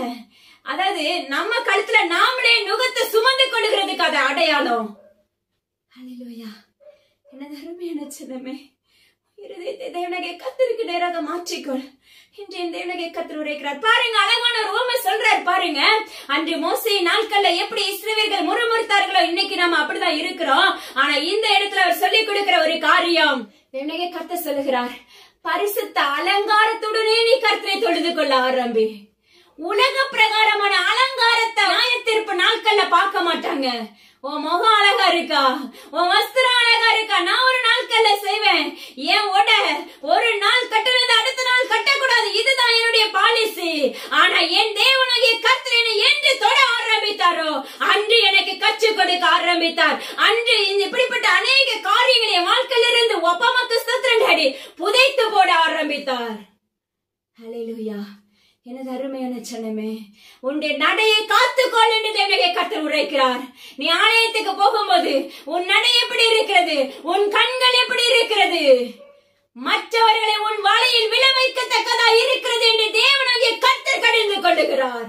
அதாவது நம்ம கழுத்துல நாமளே நுகத்தை சுமந்து கொள்ளுகிறதுக்கு அது அடையாளம். ஹல்லேலூயா. எனது அருமையான சின்னமே, இருதயத்தை தேவனாகிய கர்த்தருக்கு நேராக மாற்றிக்கொள். இன்று தேவனாகிய கர்த்தர் உரைக்கிறார். பாருங்க, அழகான ஒரு உவமை சொல்றாரு பாருங்க. அன்று மோசேயின் நாட்கள்ல எப்படி இஸ்ரவேலர்கள் முறுமுறுத்தார்களோ, இன்னைக்கு நாம அப்படிதான் இருக்கிறோம். ஆனா இந்த இடத்துல அவர் சொல்லிக் கொடுக்கிற ஒரு காரியம், தேவனாகிய கர்த்தர் சொல்லுகிறார், பரிசுத்த அலங்காரத்துடனே நீ கர்த்தரை தொழுது கொள்ள ஆரம்பி. உலக பிரகாரமான அலங்காரத்தை நியாயத்தீர்ப்பு நாட்கள்ல பார்க்க மாட்டாங்க. உன் முகம் அழகா இருக்கா, உன் வஸ்திரம் அழகா இருக்கா, நான் ஒரு நாட்கள்ல செய்வேன். என் ஒரு நாள் கட்டுறது அடுத்த நாள் கட்டக்கூடாது, இதுதான் என்னுடைய பாலிசி. ஆனா என் தேவனாகிய கர்த்தர் என்னை என்று தொட ஆரம்பித்தாரோ அன்று எனக்கு கற்றுக் கொடுக்க ஆரம்பித்தார். அன்று இப்படிப்பட்ட அநேக காரியங்களை என் வாழ்க்கையில இருந்து ஒப்பமக்கு ஸ்தோத்திரம் புதைத்து போட ஆரம்பித்தார். ஹல்லேலூயா. எனது அருமையான ஜனமே, உன்னுடைய நடையை காத்துக்கொள் என்று தேவனாகிய கர்த்தர் உரைக்கிறார். நீ ஆலயத்துக்கு போகும்போது உன் நடை எப்படி இருக்கிறது? உன் கண்கள் எப்படி இருக்கிறது? மற்றவர்களை உன் வலையில் விளைவிக்கத்தக்கதா இருக்கிறது என்று தேவனாகிய கர்த்தர் கடிந்து கொள்ளுகிறார்.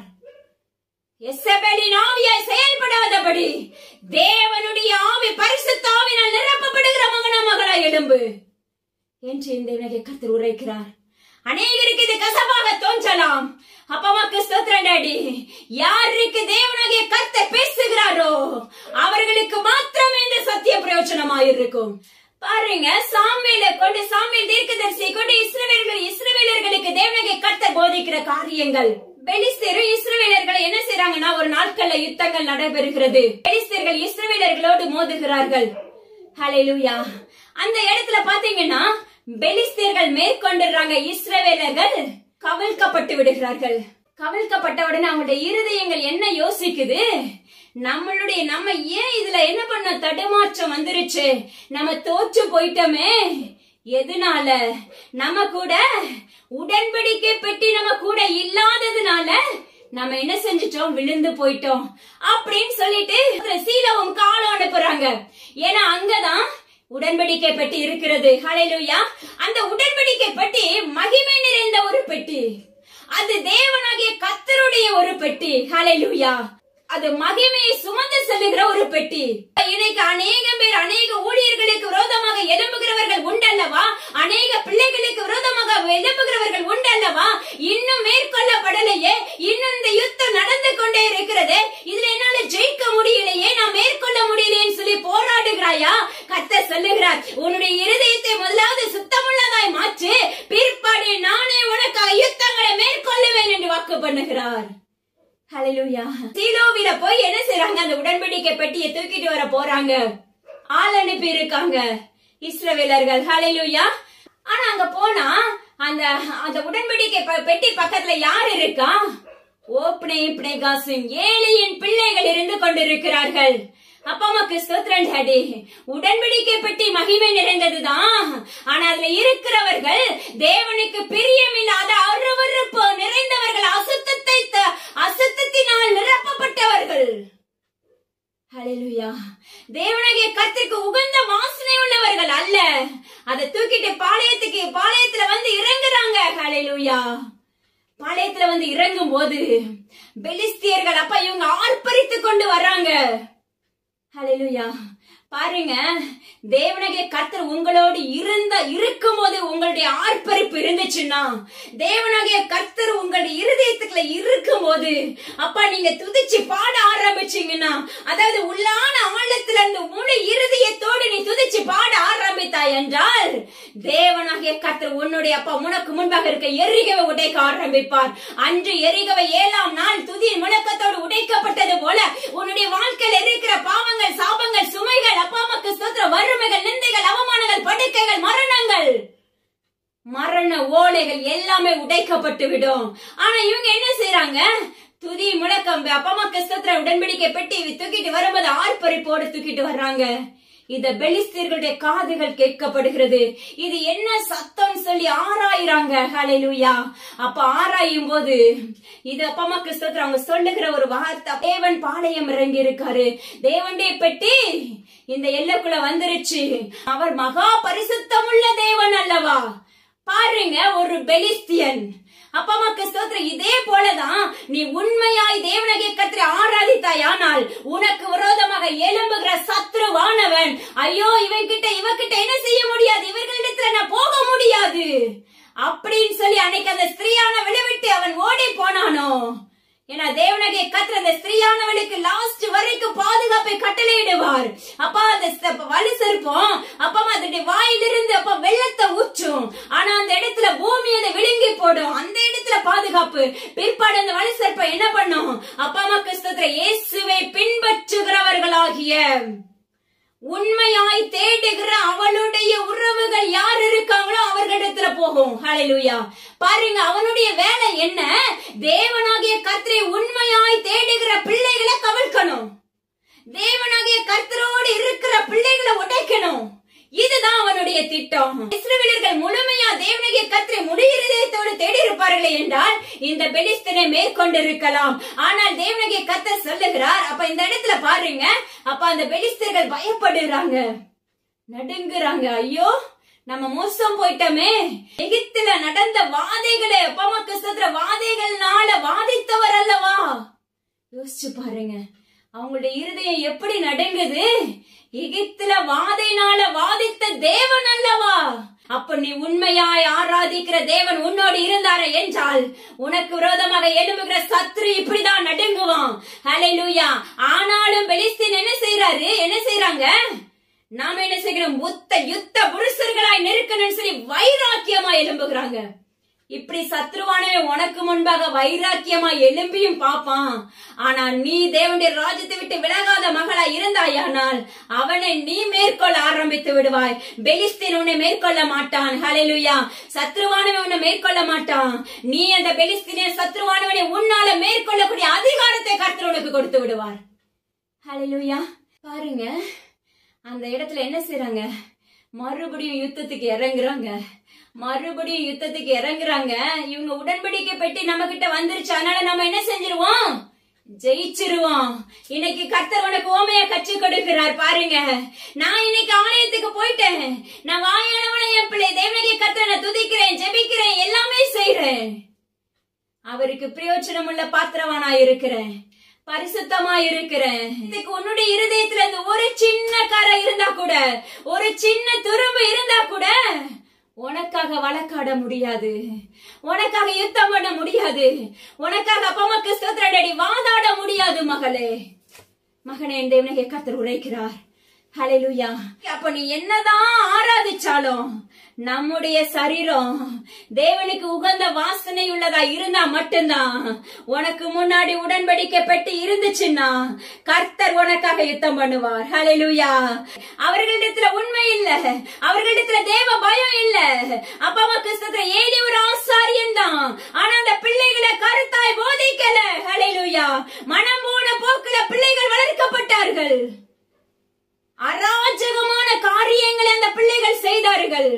எசபேலின் ஆவியாய் செயல்படாதபடி தேவனுடைய ஆவி பரிசுத்த ஆவியினால் நிரப்பப்படுகிற மகனா மகளாய் எழும்பு என்று தேவனாகிய கர்த்தர் உரைக்கிறார். அநேகருக்கு இது கசப்பாக தோன்றலாம். அப்பமாக்கு ஸ்தோத்திரம் டாடி. யாருக்கு தேவனாகிய கர்த்தர் பேசுகிறாரோ அவர்களுக்கு மாத்திரம் இந்த சத்திய பிரயோஜனமாயிருக்கும். பாருங்க, சாமுவேல் தீர்க்கதரிசியை கொண்டு இஸ்ரவேலர்களுக்கு தேவனாகிய கர்த்தர் போதிக்கிற காரியங்கள். பெலிஸ்தேரும் இஸ்ரவேலர்கள் என்ன செய்றாங்கன்னா, ஒரு நாட்கள்ல யுத்தங்கள் நடைபெறுகிறது. பெலிஸ்தேர்கள் இஸ்ரவேலர்களோடு மோதுகிறார்கள். ஹல்லேலூயா. அந்த இடத்துல பாத்தீங்கன்னா பெலிஸ்தேர்கள் மேற்கொண்டுறாங்க, இஸ்ரவேலர்கள் கவிழ்க்கப்பட்டு விடுகிறார்கள். கவிழ்க்கப்பட்டவுடனே அவங்களுடைய இருதயங்கள் என்ன யோசிக்குது? நம்ம ஏன் இதுல என்ன பண்ண தடுமாற்றம் வந்துருச்சு, நம்ம தோற்று போயிட்டோமே. எதனால? நம்ம கூட உடன்படிக்கை பெட்டி நம்ம கூட இல்லாததுனால நம்ம என்ன செஞ்சிட்டோம்? விழுந்து போயிட்டோம் அப்படின்னு சொல்லிட்டு சீலோவும் காலம் அனுப்புறாங்க. ஏன்னா அங்கதான் உடன்படிக்கை பெட்டி இருக்கிறது. ஹல்லேலூயா. அந்த உடன்படிக்கை பெட்டி மகிமை நிறைந்த ஒரு பெட்டி. அது தேவனாகிய கர்த்தருடைய ஒரு பெட்டி. ஹல்லேலூயா. அது மகிமையை சுமந்து செல்லுகிற ஒரு பெட்டி. இன்னைக்கு அநேக பேர் அநேக ஊழியர்களுக்கு விரோதமாக எழும்புகிறவர்கள் உண்டல்லவா? அநேக பிள்ளைகளுக்கு விரோதமாக எழும்புகிறவர்கள் உண்டல்லவா? இன்னும் மேற்கொள்ளப்படலையே, இன்னும் இந்த யுத்தம் நடந்து கொண்டே இருக்கிறது, இதுல என்னால ஜெயிக்க முடியலையே, நான் மேற்கொள்ள முடியலையேன்னு சொல்லி போராடுகிறாயா? கர்த்தர் சொல்லுகிறார், உன்னுடைய இருதயத்தை முதலாவது சுத்தமுள்ளதாய் மாற்று, பிற்பாடு நானே உனக்காக யுத்தங்களை மேற்கொள்ளுவேன் என்று வாக்கு பண்ணுகிறார். ஹல்லேலூயா. சீலோவில போய் என்ன செய்றாங்க? அந்த உடன்படிக்கை பெட்டியை தூக்கிட்டு வர போறாங்க. ஆள் அனுப்பி இருக்காங்க இஸ்ரவேலர்கள். ஹல்லேலூயா. ஆனா அங்க போனா அந்த உடன்படிக்கை பெட்டி பக்கத்துல யார் இருக்கா? ஓப்னே பினேகாசும் ஏலியின் பிள்ளைகள் இருந்து கொண்டிருக்கிறார்கள். அப்பா அம்மாக்கு ஸ்தோத்திரம் டாடி. உடன்படிக்கை பெட்டி மகிமை நிறைந்ததுதான். ஆனா அதுல இருக்கிறவர்கள் தேவனுக்கு பிரியமில்லாத அருவருப்பு நிறைந்தவர்கள், அசுத்தத்தினால் நிரப்பப்பட்டவர்கள். ஹல்லேலூயா. தேவனாகிய கர்த்தருக்கு உகந்த வாசனை உள்ளவர்கள் அல்ல. அதை தூக்கிட்டு பாளையத்துல வந்து இறங்குறாங்க. ஹல்லேலூயா. பாளையத்துல வந்து இறங்கும் போது பெலிஸ்தியர்கள் அப்ப இவங்க ஆர்ப்பரித்து கொண்டு வர்றாங்க. ஹல்லேலூயா. பாருங்க, தேவனாகிய கர்த்தர் உங்களோடு இருக்கும் போது உங்களுடைய ஆர்ப்பரிப்பு இருந்துச்சுன்னா, தேவனாகிய கர்த்தர் உங்களுடைய இருதயத்துக்குள்ள இருக்கும் போது அப்பா நீங்க துதிச்சு பாட ஆரம்பிச்சீங்கன்னா, அதாவது உள்ளான ஆழத்துல இருந்து முழு இருதயத்தோடு நீ துதிச்சு பாட ஆரம்பித்தாய் என்றால், தேவனாகிய கர்த்தர் உன்னுடைய அப்பா உனக்கு முன்பாக இருக்க எரிகவை உடைக்க ஆரம்பிப்பார். அன்று எரிகவை 7ஆம் நாள் துதி முழக்கத்தோடு உடைக்கப்பட்டது போல உன்னுடைய வாழ்க்கையில் இருக்கிற பாவங்கள், சாபங்கள், சுமைகள், அப்பா அம்மாக்கு ஸ்தோத்திரம், வறுமைகள், நிந்தைகள், அவமானங்கள், படுக்கைகள், மரண ஓலைகள் எல்லாமே உடைக்கப்பட்டு விடும். ஆனா இவங்க என்ன செய்யறாங்க? துதி முழக்கம், அப்பா அம்மாக்கு ஸ்தோத்திரம், உடன்படிக்கை பெட்டி தூக்கிட்டு வரும்போது ஆர்ப்பரிப்போடு தூக்கிட்டு வர்றாங்க. இத பெலிஸ்தியர்களுடைய காதுகள் கேட்கப்படுகிறது. இது என்ன சத்தம் சொல்லி ஆராயிறாங்க. ஹல்லேலூயா. அப்ப ஆராயும் போது இது அப்பா அம்மாக்கு ஸ்தோத்திரம், அவங்க சொல்லுகிற ஒரு வார்த்தை, தேவன் பாளையம் இறங்கி இருக்காரு, தேவனுடைய பெட்டி இந்த எல்லைக்குள்ள வந்துருச்சு, அவர் மகா பரிசுத்தமுள்ள தேவன் அல்லவா? பாருங்க, ஒரு பெலிஸ்தியன். அப்பா அம்மாக்கு ஸ்தோத்திரம். இதே போலதான் நீ உண்மையாய் தேவனாகிய கர்த்தரை ஆராதித்தாயானால் உனக்கு விரோதமாக எழும்புகிற சத்ருவானவன், ஐயோ இவகிட்ட என்ன செய்ய முடியாது, இவர்களிடத்துல நான் போக முடியாது அப்படின்னு சொல்லி அன்னைக்கு அந்த ஸ்திரீயானவளை விட்டு அவன் ஓடி போனானோ. ஏன்னா தேவனாகிய கர்த்தர் அந்த ஸ்திரீயானவளுக்கு லாஸ்ட் வரைக்கும் பாதுகாப்பை கட்டளையிடுவார். அப்பா அந்த வலு சர்ப்பம் அப்பா அதனுடைய வாயிலிருந்து அப்பா வெள்ளத்தை ஊற்றும். ஆனா அந்த இடத்துல பூமி அதை விழுங்கி போடும். அந்த இடத்துல பாதுகாப்பு. பிற்பாடு அந்த வலு சர்ப்பம் என்ன பண்ணும்? அப்பா அம்மாக்கு ஸ்தோத்திரம், இயேசுவை பின்பற்றுகிறவர்களாகிய உண்மையாய் தேடுகிற அவளுடைய உறவுகள் யார் இருக்காங்களோ அவர்களிடத்துல போகும். ஹல்லேலூயா. பாருங்க, அவனுடைய வேலை என்ன? தேவனாகிய கர்த்தரை உண்மையாய் தேடுகிற பிள்ளைகளை கவிழ்க்கணும், தேவனாகிய கர்த்தரோடு இருக்கிற பிள்ளைகளை உடைக்கணும். இதுதான் அவனுடைய திட்டம். இஸ்ரவேலர்கள் முழுமையா தேவனாகிய கர்த்தரை முழு இதயத்தோடு தேடி இருப்பார்களே என்றால் இந்த பெலிஸ்தனை மேற்கொண்டிருக்கலாம். ஆனால் தேவனாகிய கர்த்தர் சொல்லுகிறார். அப்ப இந்த இடத்துல பாருங்க, அப்ப அந்த பெலிஸ்தர்கள் பயப்படுறாங்க, நடுங்குறாங்க. ஐயோ நம்ம மோசம் போயிட்டோமே. எகிப்துல நடந்த வாதைகளை அப்பா அம்மாக்கு ஸ்தோத்திரம், வாதைகள்னால வாதித்தவர் அல்லவா? யோசிச்சு பாருங்க, அவங்களுடைய இருதயம் எப்படி நடுங்குது. எகிப்துல வாதைனால வாதித்த தேவன் அல்லவா? அப்ப நீ உண்மையாய் ஆராதிக்கிற தேவன் உன்னோடு இருந்தார என்றால் உனக்கு விரோதமாக எழும்புகிற சத்ரு இப்படிதான் நடுங்குவான். ஹல்லேலூயா. ஆனாலும் பெலிஸ்தீன் என்ன செய்யறாங்க? நாம என்ன செய்கிறோம்? யுத்த புருஷர்களாய் நெருக்கணும்னு சொல்லி வைராக்கியமா எழும்புகிறாங்க. இப்படி சத்ருவானவன் உனக்கு முன்பாக வைராக்கியமா எழும்பியும் பாப்பான். ஆனா நீ தேவனுடைய ராஜ்யத்தை விட்டு விலகாத மகளா இருந்தாயானால் அவனை நீ மேற்கொள்ள ஆரம்பித்து விடுவாய். பெலிஸ்தீன் உன்னை மேற்கொள்ள மாட்டான். ஹல்லேலூயா. சத்ருவானவன் உன்னை மேற்கொள்ள மாட்டான். நீ அந்த பெலிஸ்தீனிய சத்ருவானவனை உன்னால மேற்கொள்ளக்கூடிய அதிகாரத்தை கர்த்தர் உனக்கு கொடுத்து விடுவார். ஹல்லேலூயா. பாருங்க, அந்த இடத்துல என்ன செய்றாங்க? மறுபடியும் யுத்தத்துக்கு இறங்குறாங்க. இவங்க உடன்படிக்கை பெட்டி நம்ம கிட்ட வந்துருச்சு, அதனால நம்ம என்ன செஞ்சிருவோம்? ஜெயிச்சிருவோம். இன்னைக்கு கர்த்தர் உனக்கு ஓமையா கற்று கொடுக்கிறார். பாருங்க, நான் இன்னைக்கு ஆலயத்துக்கு போயிட்டேன். நான் வாயானவன என் பிள்ளை தேவனுடைய கர்த்தரை நான் துதிக்கிறேன், ஜெபிக்கிறேன், எல்லாமே செய்யறேன். அவருக்கு பிரயோஜனம் உள்ள பாத்திரவானா இருக்கிறேன், பரிசுத்தமா இருக்கிறேன். இதுக்கு உன்னுடைய இருதயத்துல இருந்து ஒரு சின்ன கரை இருந்தா கூட, ஒரு சின்ன துரும்பு இருந்தா கூட உனக்காக வழக்காட முடியாது, உனக்காக யுத்தம் பண்ண முடியாது, உனக்காக அப்பா அம்மாக்கு ஸ்தோத்திரடி வாதாட முடியாது. மகனே, தேவனே கர்த்தர் உரைக்கிறார். ஹல்லேலூயா. அப்ப நீ என்னதான் ஆராதிச்சாலும் நம்முடைய சரீரம் தேவனுக்கு உகந்த வாசனை உள்ளதா இருந்தா மட்டும்தான், உனக்கு முன்னாடி உடன்படிக்கை பெட்டி இருந்துச்சுன்னா கர்த்தர் உனக்காக யுத்தம் பண்ணுவார். ஹல்லேலூயா. அவர்களிடத்துல உண்மை இல்ல, அவர்களிடத்துல தேவ பயம் இல்ல. அப்பா அம்மாக்கு ஏழி ஒரு ஆசாரியன் தான், ஆனா அந்த பிள்ளைகளை கருத்தாய் போதிக்கல. ஹல்லேலூயா. மனம் போன போக்குல பிள்ளைகள் வளர்க்கப்பட்டார்கள். அராஜகமான காரியங்களை அந்த பிள்ளைகள் செய்தார்கள்.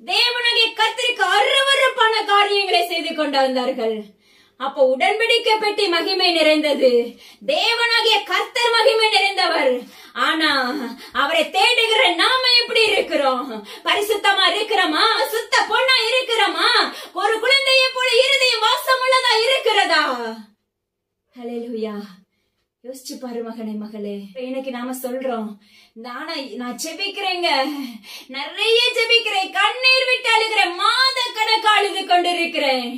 தேவனாகிய கர்த்தருக்கு அருவருப்பான காரியங்களை செய்து கொண்டு வந்தார்கள். அப்ப உடன்படிக்கை பெட்டி மகிமை நிறைந்தது, தேவனாகிய கர்த்தர் மகிமை நிறைந்தவர். ஆனா அவரை தேடுகிற நாம எப்படி இருக்கிறோம்? பரிசுத்தமா இருக்கிறோமா? சுத்த பொண்ணா இருக்கிறோமா? ஒரு குழந்தையை போல இருதயம் வாசம் உள்ளதா இருக்கிறதா? ஹல்லேலூயா. யோசிச்சு பாரு மகனே, மகளே. இன்னைக்கு நாம சொல்றோம், நான் ஜெபிக்கிறேங்க, நிறைய ஜெபிக்கிறேன், கண்ணீர் விட்டு அழுகிறேன், மாத கணக்கு அழுது கொண்டிருக்கிறேன்,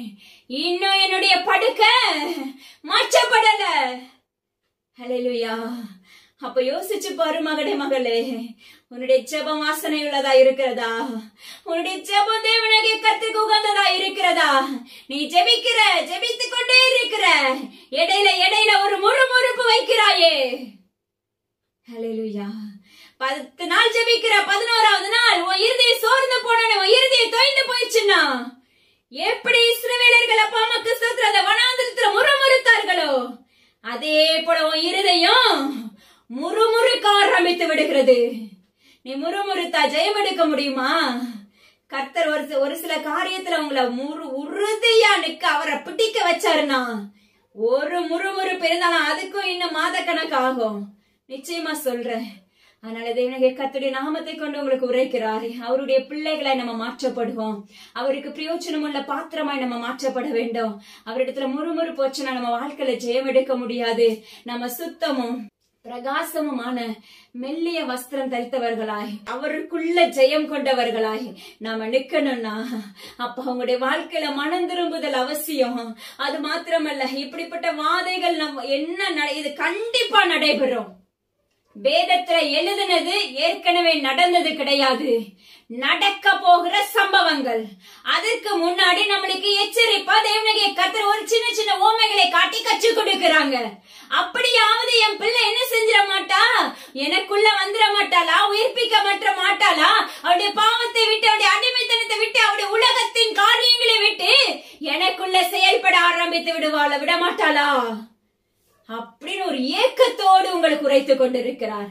இன்னும் என்னுடைய படுக்கை மாற்றப்படல. ஹல்லேலூயா. அப்ப யோசிச்சு பாரு மகனே, மகளே, உன்னுடைய ஜெபம் வாசனை உள்ளதா இருக்கிறதா? உன்னுடைய ஜெபம் தேவனாகிய கர்த்தருக்கு உகந்ததா இருக்கிறதா? நீ ஜெபித்துக் கொண்டே இருக்கிற, இடையில ஒரு முறுமுறுப்பு வைக்கிறாயே. ஹல்லேலூயா. 10 நாள் ஜெபிக்கிற, 11வது நாள் உன் இருதயம் சோர்ந்து போனே, உன் இருதயம் தொய்ந்து போயிடுச்சுன்னா எப்படி இஸ்ரவேலர்கள் அப்பா அம்மாக்கு ஸ்தோத்திரம் வனாந்திரத்துல முறுமுறுத்தார்களோ அதே போல உன் இருதயம் முறுமுறுக்க ஆரம்பித்து விடுகிறது. நீ முறுமுறுத்தா ஜெயம் எடுக்க முடியுமா? கர்த்தர் ஒரு சில காரியத்துல உங்களை உறுதியா நிக்க அவரை பிடிக்க வச்சாருன்னா, ஒரு முறுமுறுப்பு இருந்தாலும் அதுக்கும் இன்னும் மாத கணக்கு ஆகும். நிச்சயமா சொல்றேன். அதனால தேவனாகிய கர்த்தருடைய நாமத்தை கொண்டு உங்களுக்கு உரைக்கிறாரு. அவருடைய பிள்ளைகளை நம்ம மாற்றப்படுவோம். அவருக்கு பிரயோஜனம் உள்ள பாத்திரமாய் நம்ம மாற்றப்பட வேண்டும். அவரிடத்துல முறுமுறுப்பு வச்சுனா நம்ம வாழ்க்கையில ஜெயம் எடுக்க முடியாது. நம்ம சுத்தமும் பிரகாசமுமான மெல்லிய வஸ்திரம் தரித்தவர்களாய், அவருக்குள்ள ஜெயம் கொண்டவர்களாய் நாம நிக்கணும்னா, அப்ப அவங்களுடைய வாழ்க்கையில மனம் திரும்புதல் அவசியம். அது மாத்திரமல்ல, இப்படிப்பட்ட வாதைகள் இது கண்டிப்பா நடைபெறும். வேதத்துல எழுதுனது ஏற்கனவே நடந்தது கிடையாது, நடக்க போகிற சம்பவங்கள். அதற்கு முன்னாடி நம்மளுக்கு எச்சரிப்பா தேவனாகிய கர்த்தர் ஒரு சின்ன சின்ன ஓமைகளை காட்டி கற்றுக் கொடுக்கிறாங்க. அப்படியாவது என் பிள்ளை என்ன செஞ்சிட மாட்டா, எனக்குள்ள வந்துட மாட்டாளா, உயிர்ப்பிக்க மாட்டாளா, அவருடைய பாவத்தை விட்டு, அவருடைய அடிமைத்தனத்தை விட்டு, அவருடைய உலகத்தின் காரியங்களை விட்டு எனக்குள்ள செயல்பட ஆரம்பித்து விட மாட்டாளா அப்படின்னு ஒரு ஏக்கத்தோடு உங்களுக்கு உரைத்துக் கொண்டிருக்கிறார்.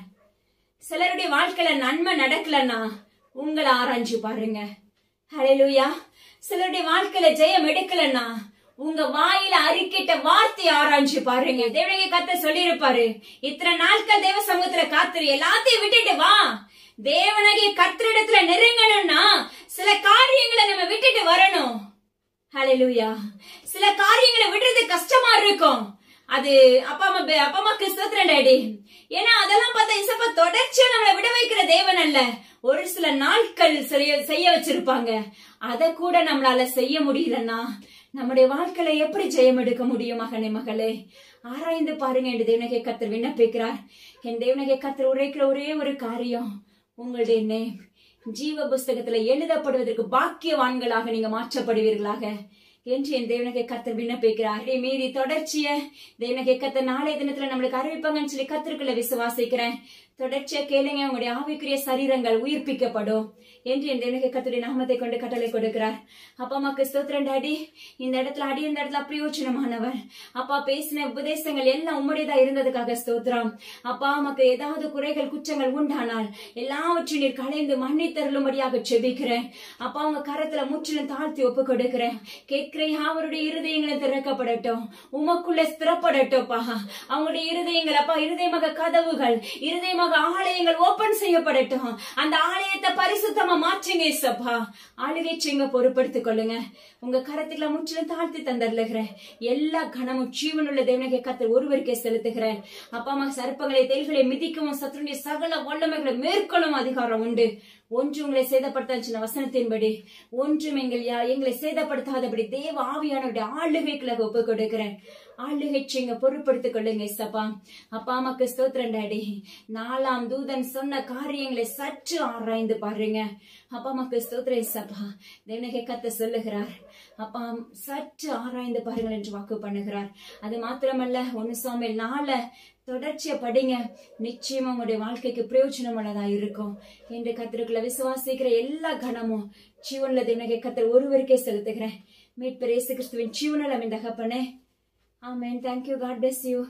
சிலருடைய வாழ்க்கையில நன்மை நடக்கலன்னா உங்களை ஆராய்ஞ்சு பாருங்க. ஹல்லேலூயா. சிலருடைய வாழ்க்கையில ஜெயம் எடுக்கலன்னா உங்க வாயில அறிக்கிட்ட வார்த்தை ஆராய்ஞ்சு பாருங்க. தேவனாகிய கர்த்தர் சொல்லி இருப்பாரு, இத்தனை நாட்கள் தேவ சமூகத்துல காத்துரு, எல்லாத்தையும் விட்டுட்டு வா. தேவனாகிய கர்த்தரிடத்துல நெருங்கணும்னா சில காரியங்களை நம்ம விட்டுட்டு வரணும். ஹல்லேலூயா. சில காரியங்களை விடுறது கஷ்டமா இருக்கும். அது அப்பா அம்மாக்கு ஸ்தோத்திரம் டாடி. ஏன்னா அதெல்லாம் பார்த்தா இசப்பா தொடர்ச்சியா நம்மளை விட வைக்கிற தேவன் அல்ல. ஒரு சில நாட்கள் செய்ய வச்சிருப்பாங்க. அத கூட நம்மளால செய்ய முடியலன்னா நம்முடைய வாழ்க்கையில எப்படி ஜெயம் எடுக்க முடியும்? மகனே, மகளே, ஆராய்ந்து பாருங்க என்று தேவனாகிய கர்த்தர் விண்ணப்பிக்கிறார். என் தேவனாகிய கர்த்தர் உரைக்கிற ஒரே ஒரு காரியம், உங்களுடைய நேம் ஜீவ புஸ்தகத்துல எழுதப்படுவதற்கு பாக்கியவான்களாக நீங்க மாற்றப்படுவீர்களாக என்று என் தேவனுக்கு கர்த்தர் விண்ணப்பிக்கிறார். மீறி தொடர்ச்சிய தேவனுக்கு கர்த்தர் நாளைய தினத்துல நம்மளுக்கு அறிவிப்பாங்கன்னு சொல்லி கர்த்தருக்குள்ள விசுவாசிக்கிறேன். தொடர்ச்சியா கேளுங்க, உங்களுடைய ஆவிக்குரிய சரீரங்கள் உயிர்ப்பிக்கப்படும் என்று என் தேவனுக்கு கர்த்தருடைய நாமத்தை கொண்டு கட்டளை கொடுக்கிறார். அப்பா அம்மாக்கு ஸ்தோத்திரம் டாடி. இந்த இடத்துல இந்த இடத்துல பிரயோஜனமானவர் அப்பா. பேசின உபதேசங்கள் எல்லாம் உம்முடையதா இருந்ததுக்காக ஸ்தோத்திரம். அப்பா அம்மாக்கு ஏதாவது குறைகள் குற்றங்கள் உண்டானால் எல்லாவற்றையும் நீர் களைந்து மன்னித்தருளும்படியாக செபிக்கிறேன். அப்பா உங்க கரத்துல முற்றிலும் தாழ்த்தி ஒப்பு கொடுக்கிறேன். கேட்கிற அவருடைய இருதயங்களை திறக்கப்படட்டும், உமக்குள்ள ஸ்திரப்படட்டும்ப்பா. அவங்களுடைய இருதயங்கள் அப்பா, இருதயமாக கதவுகள், இருதயமாக ஆலயங்கள் ஓபன் செய்யப்படட்டும். அந்த ஆலயத்தை பரிசுத்தமா மாற்றுங்க ஏசப்பா. ஆளுகை செய்யுங்க, பொறுப்படுத்திக் கொள்ளுங்க. உங்க கரத்துக்களை முற்றிலும் தாழ்த்தி தந்தருகிறேன். எல்லா கனமும் ஜீவனுள்ள தேவனுடைய கர்த்தர் ஒருவருக்கே செலுத்துகிறேன். அப்பா அம்மா சர்ப்பங்களை தேள்களை மிதிக்கவும் சத்துருடைய சகல வல்லமைகளை மேற்கொள்ளும் அதிகாரம் உண்டு. ஒன்று உங்களை சேதப்படுத்த வசனத்தின்படி ஒன்றும் எங்களை சேதப்படுத்தாதபடி தேவ ஆவியானவருடைய ஆளுகைக்குள்ள ஒப்பு கொடுக்கிறேன். ஆளுகை செய்யுங்க, பொறுப்படுத்திக் கொள்ளுங்க ஏசப்பா. அப்பா அம்மாக்கு ஸ்தோத்திரம் டாடி. 4ஆம் தூதன் சொன்ன காரியங்களை சற்று ஆராய்ந்து பாருங்க. அப்பா அம்மாக்கு ஸ்தோத்திரம் ஏசப்பா. தேவனுடைய கர்த்தர் சொல்லுகிறார், அப்பா சற்று ஆராய்ந்து பாருங்கள் என்று வாக்கு பண்ணுகிறார். அது மாத்திரமல்ல, 1 சாமுவேல் 4 தொடர்ச்சியா படிங்க. நிச்சயமா உங்களுடைய வாழ்க்கைக்கு பிரயோஜனமானதா இருக்கும் என்று கர்த்தருக்குள்ள விசுவாசிக்கிற எல்லா கணமும் ஜீவனுள்ள தேவனுடைய கர்த்தர் ஒருவருக்கே செலுத்துகிறேன். மீட்பர் இயேசு கிறிஸ்துவின் ஜீவனுள்ள தகப்பனே, ஆமென். Thank you. God bless you.